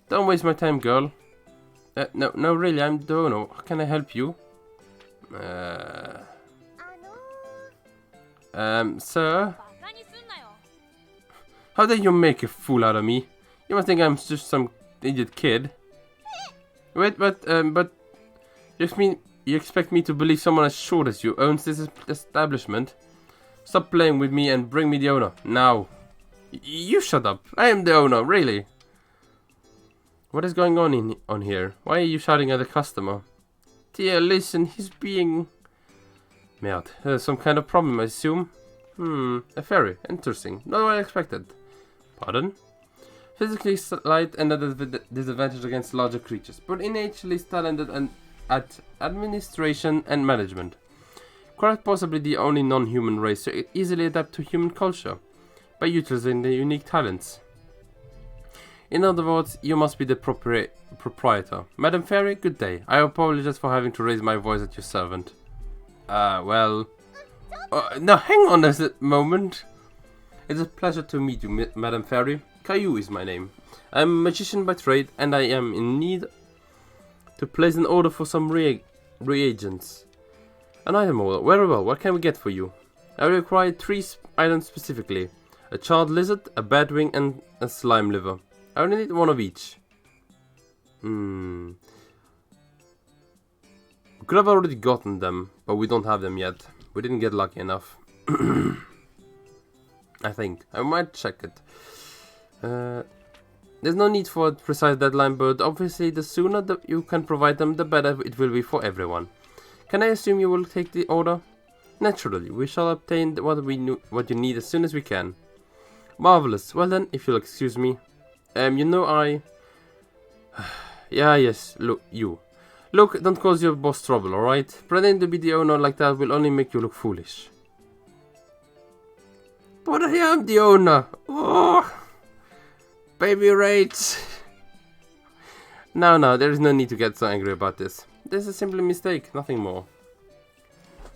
Don't waste my time, girl. No, really, I'm the owner. How can I help you? Sir? How dare you make a fool out of me? You must think I'm just some idiot kid. Wait, but you expect me to believe someone as short as you owns this establishment? Stop playing with me and bring me the owner, now. You shut up. I am the owner, really. What is going on here? Why are you shouting at the customer? Dear, listen, he's being... Merde, there's some kind of problem, I assume. A fairy. Interesting. Not what I expected. Pardon? Physically slight and at a disadvantage against larger creatures, but innately talented at administration and management. Quite possibly the only non-human race to easily adapt to human culture by utilizing their unique talents. In other words, you must be the proprietor. Madam Fairy, good day. I apologize for having to raise my voice at your servant. Well... now, hang on a moment. It's a pleasure to meet you, Madam Fairy. Caillou is my name. I'm a magician by trade, and I am in need to place an order for some reagents. An item order. Very well, what can we get for you? I require 3 items specifically. A charred lizard, a batwing, and a slime liver. I only need 1 of each. We could have already gotten them, but we don't have them yet. We didn't get lucky enough. I think. I might check it. There's no need for a precise deadline, but obviously the sooner that you can provide them, the better it will be for everyone. Can I assume you will take the order? Naturally, we shall obtain what you need as soon as we can. Marvelous. Well then, if you'll excuse me. You know I... yes, look, you. Look, don't cause your boss trouble, alright? Pretending to be the owner like that will only make you look foolish. But I am the owner! Oh! Baby rates! No, there is no need to get so angry about this. This is simply a mistake, nothing more.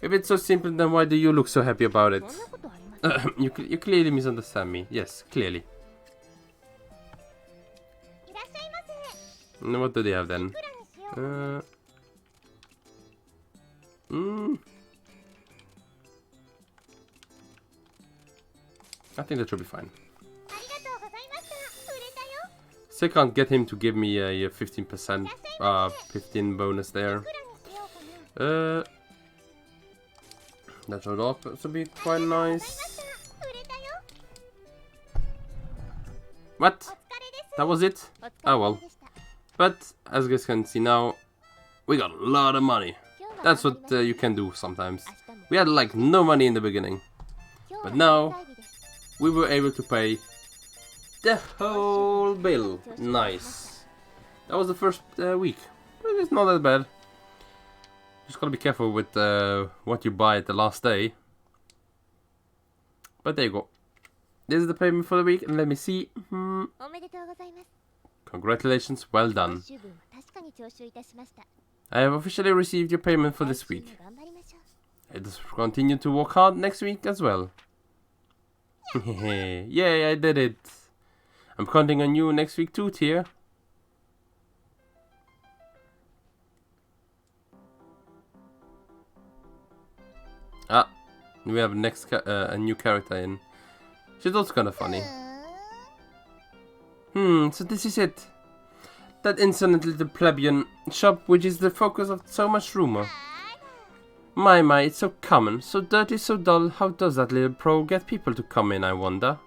If it's so simple, then why do you look so happy about it? You clearly misunderstand me. Yes, clearly. What do they have then? I think that should be fine. Still can't get him to give me a 15% 15 bonus there. That should also be quite nice. What? That was it? Oh well. But as you guys can see now, we got a lot of money. That's what you can do sometimes. We had like no money in the beginning. But now, we were able to pay the whole bill. Nice. That was the first week. But it's not that bad. Just gotta be careful with what you buy at the last day. But there you go. This is the payment for the week, and let me see. Congratulations, well done. I have officially received your payment for this week. I just continue to work hard next week as well. Yay, I did it. I'm counting on you next week too, Tier. Ah, we have a new character in. She's also kind of funny. So this is it. That insolent little plebeian shop which is the focus of so much rumor. My, it's so common, so dirty, so dull. How does that little pro get people to come in, I wonder?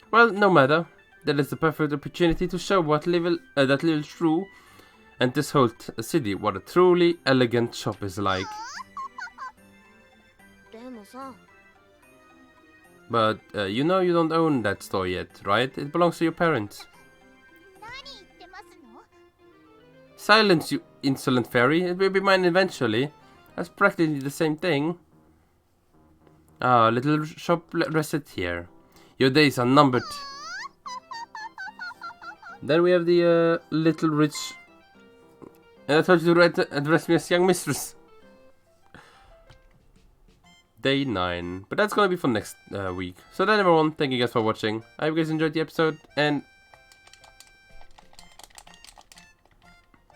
Well, no matter. That is the perfect opportunity to show what that little shrew and this whole city what a truly elegant shop is like. But you know you don't own that store yet, right? It belongs to your parents. Silence, you insolent fairy. It will be mine eventually. That's practically the same thing. Ah, little shop Recettear. Your days are numbered. Then we have the little rich. And I told you to address me as young mistress. Day 9. But that's gonna be for next week. So then everyone, thank you guys for watching. I hope you guys enjoyed the episode and...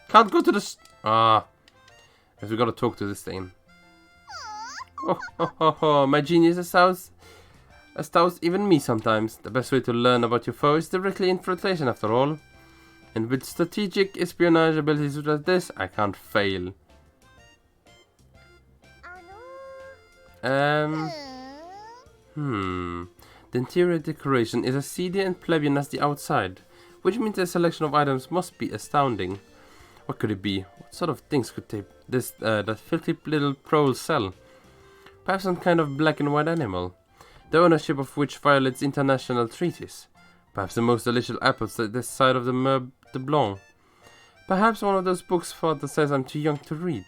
Can't go to the... If we gotta talk to this thing. Oh, my genius astounds even me sometimes. The best way to learn about your foe is directly infiltration after all. And with strategic espionage abilities such as this, I can't fail. The interior decoration is as seedy and plebeian as the outside, which means the selection of items must be astounding. What could it be? What sort of things could that filthy little prowl sell? Perhaps some kind of black and white animal, the ownership of which violates international treaties. Perhaps the most delicious apples this side of the Mer de Blanc. Perhaps one of those books father says I'm too young to read.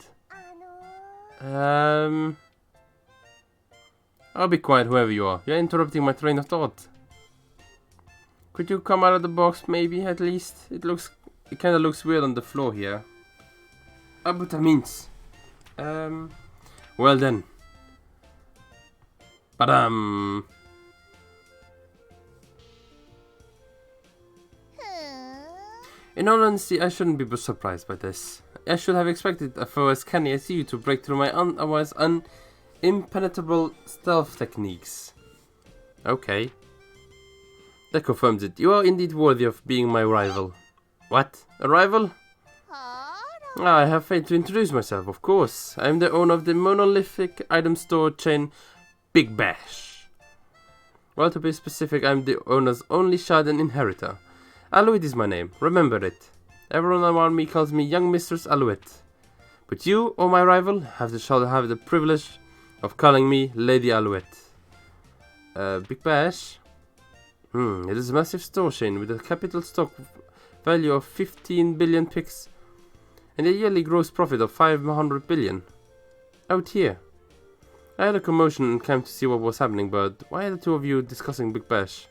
I'll be quiet, whoever you are. You're interrupting my train of thought. Could you come out of the box, maybe, at least? It kind of looks weird on the floor here. But that means... well then. Badam! In all honesty, I shouldn't be surprised by this. I should have expected a foe as canny as you to break through my otherwise impenetrable stealth techniques. Okay. That confirms it. You are indeed worthy of being my rival. What? A rival? I have failed to introduce myself, of course. I am the owner of the monolithic item store chain Big Bash. Well, to be specific, I am the owner's only child and inheritor. Alouette is my name, remember it. Everyone around me calls me young Mistress Alouette. But you, or my rival, shall have the privilege of calling me Lady Alouette. Big Bash? It is a massive store chain with a capital stock value of 15 billion pics and a yearly gross profit of 500 billion. Out here. I had a commotion and came to see what was happening, but why are the two of you discussing Big Bash?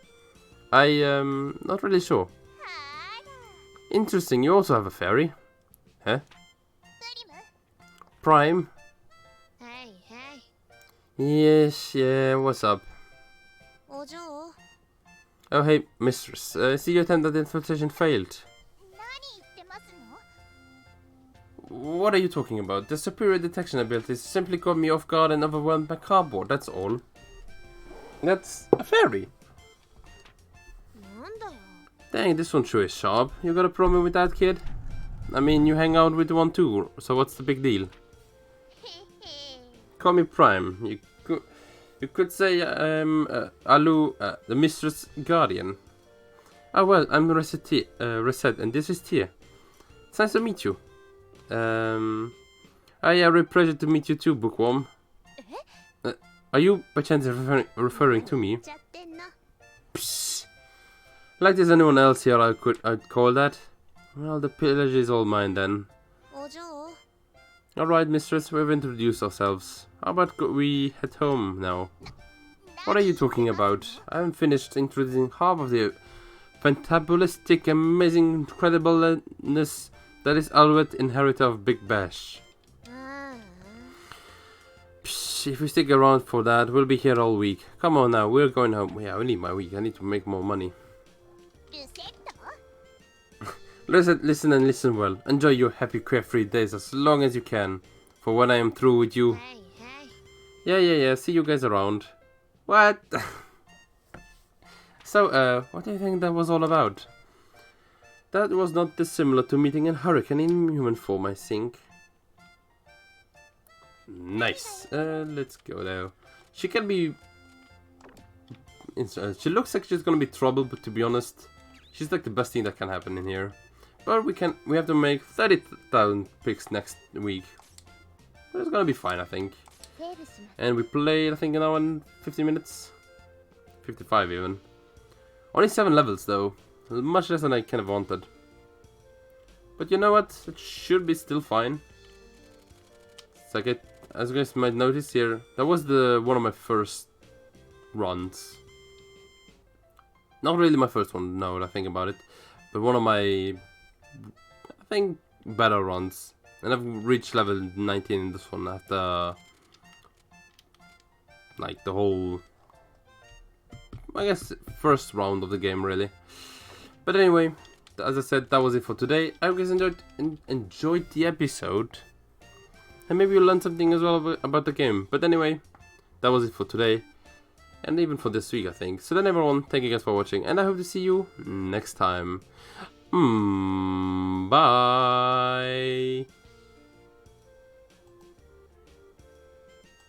Not really sure. Interesting, you also have a fairy. Huh? Prime? Yes, yeah, what's up? Oh, hey, mistress. I see your attempt at infiltration failed. What are you talking about? The superior detection abilities simply caught me off guard and overwhelmed by cardboard, that's all. That's a fairy. Dang, this one sure is sharp. You got a problem with that, kid? I mean, you hang out with one too, so what's the big deal? call me Prime. You could say Alu, the Mistress Guardian. Oh well, I'm Recette, and this is Tia. It's nice to meet you. Yeah, real pleasure to meet you too, Bookworm. Are you by chance referring to me? Psst. Like there's anyone else here I'd call that? Well, the pleasure is all mine then. Alright, mistress, we've introduced ourselves. How about we head home now? What are you talking about? I haven't finished introducing half of the fantabulistic, amazing, incredibleness that is Alouette, inheritor of Big Bash. Psh, if we stick around for that, we'll be here all week. Come on now, we're going home. Yeah, I need my week. I need to make more money. Listen and listen well. Enjoy your happy carefree days as long as you can. For when I am through with you. Yeah. See you guys around. What? So, what do you think that was all about? That was not dissimilar to meeting a hurricane in human form, I think. Nice. Let's go now. She can be... she looks like she's gonna be trouble, but to be honest, she's like the best thing that can happen in here. But we have to make 30,000 picks next week. But it's gonna be fine, I think. And we played, I think, an hour and 50 minutes. 55 even. Only 7 levels though. Much less than I kind of wanted. But you know what? It should be still fine. It's like as you guys might notice here, that was one of my first runs. Not really my first one, now that I think about it. But one of my, I think, better runs. And I've reached level 19 in this one after, like, the whole, I guess, first round of the game, really. But anyway, as I said, that was it for today. I hope you guys enjoyed the episode. And maybe you learned something as well about the game. But anyway, that was it for today. And even for this week, I think. So then everyone, thank you guys for watching. And I hope to see you next time. Bye.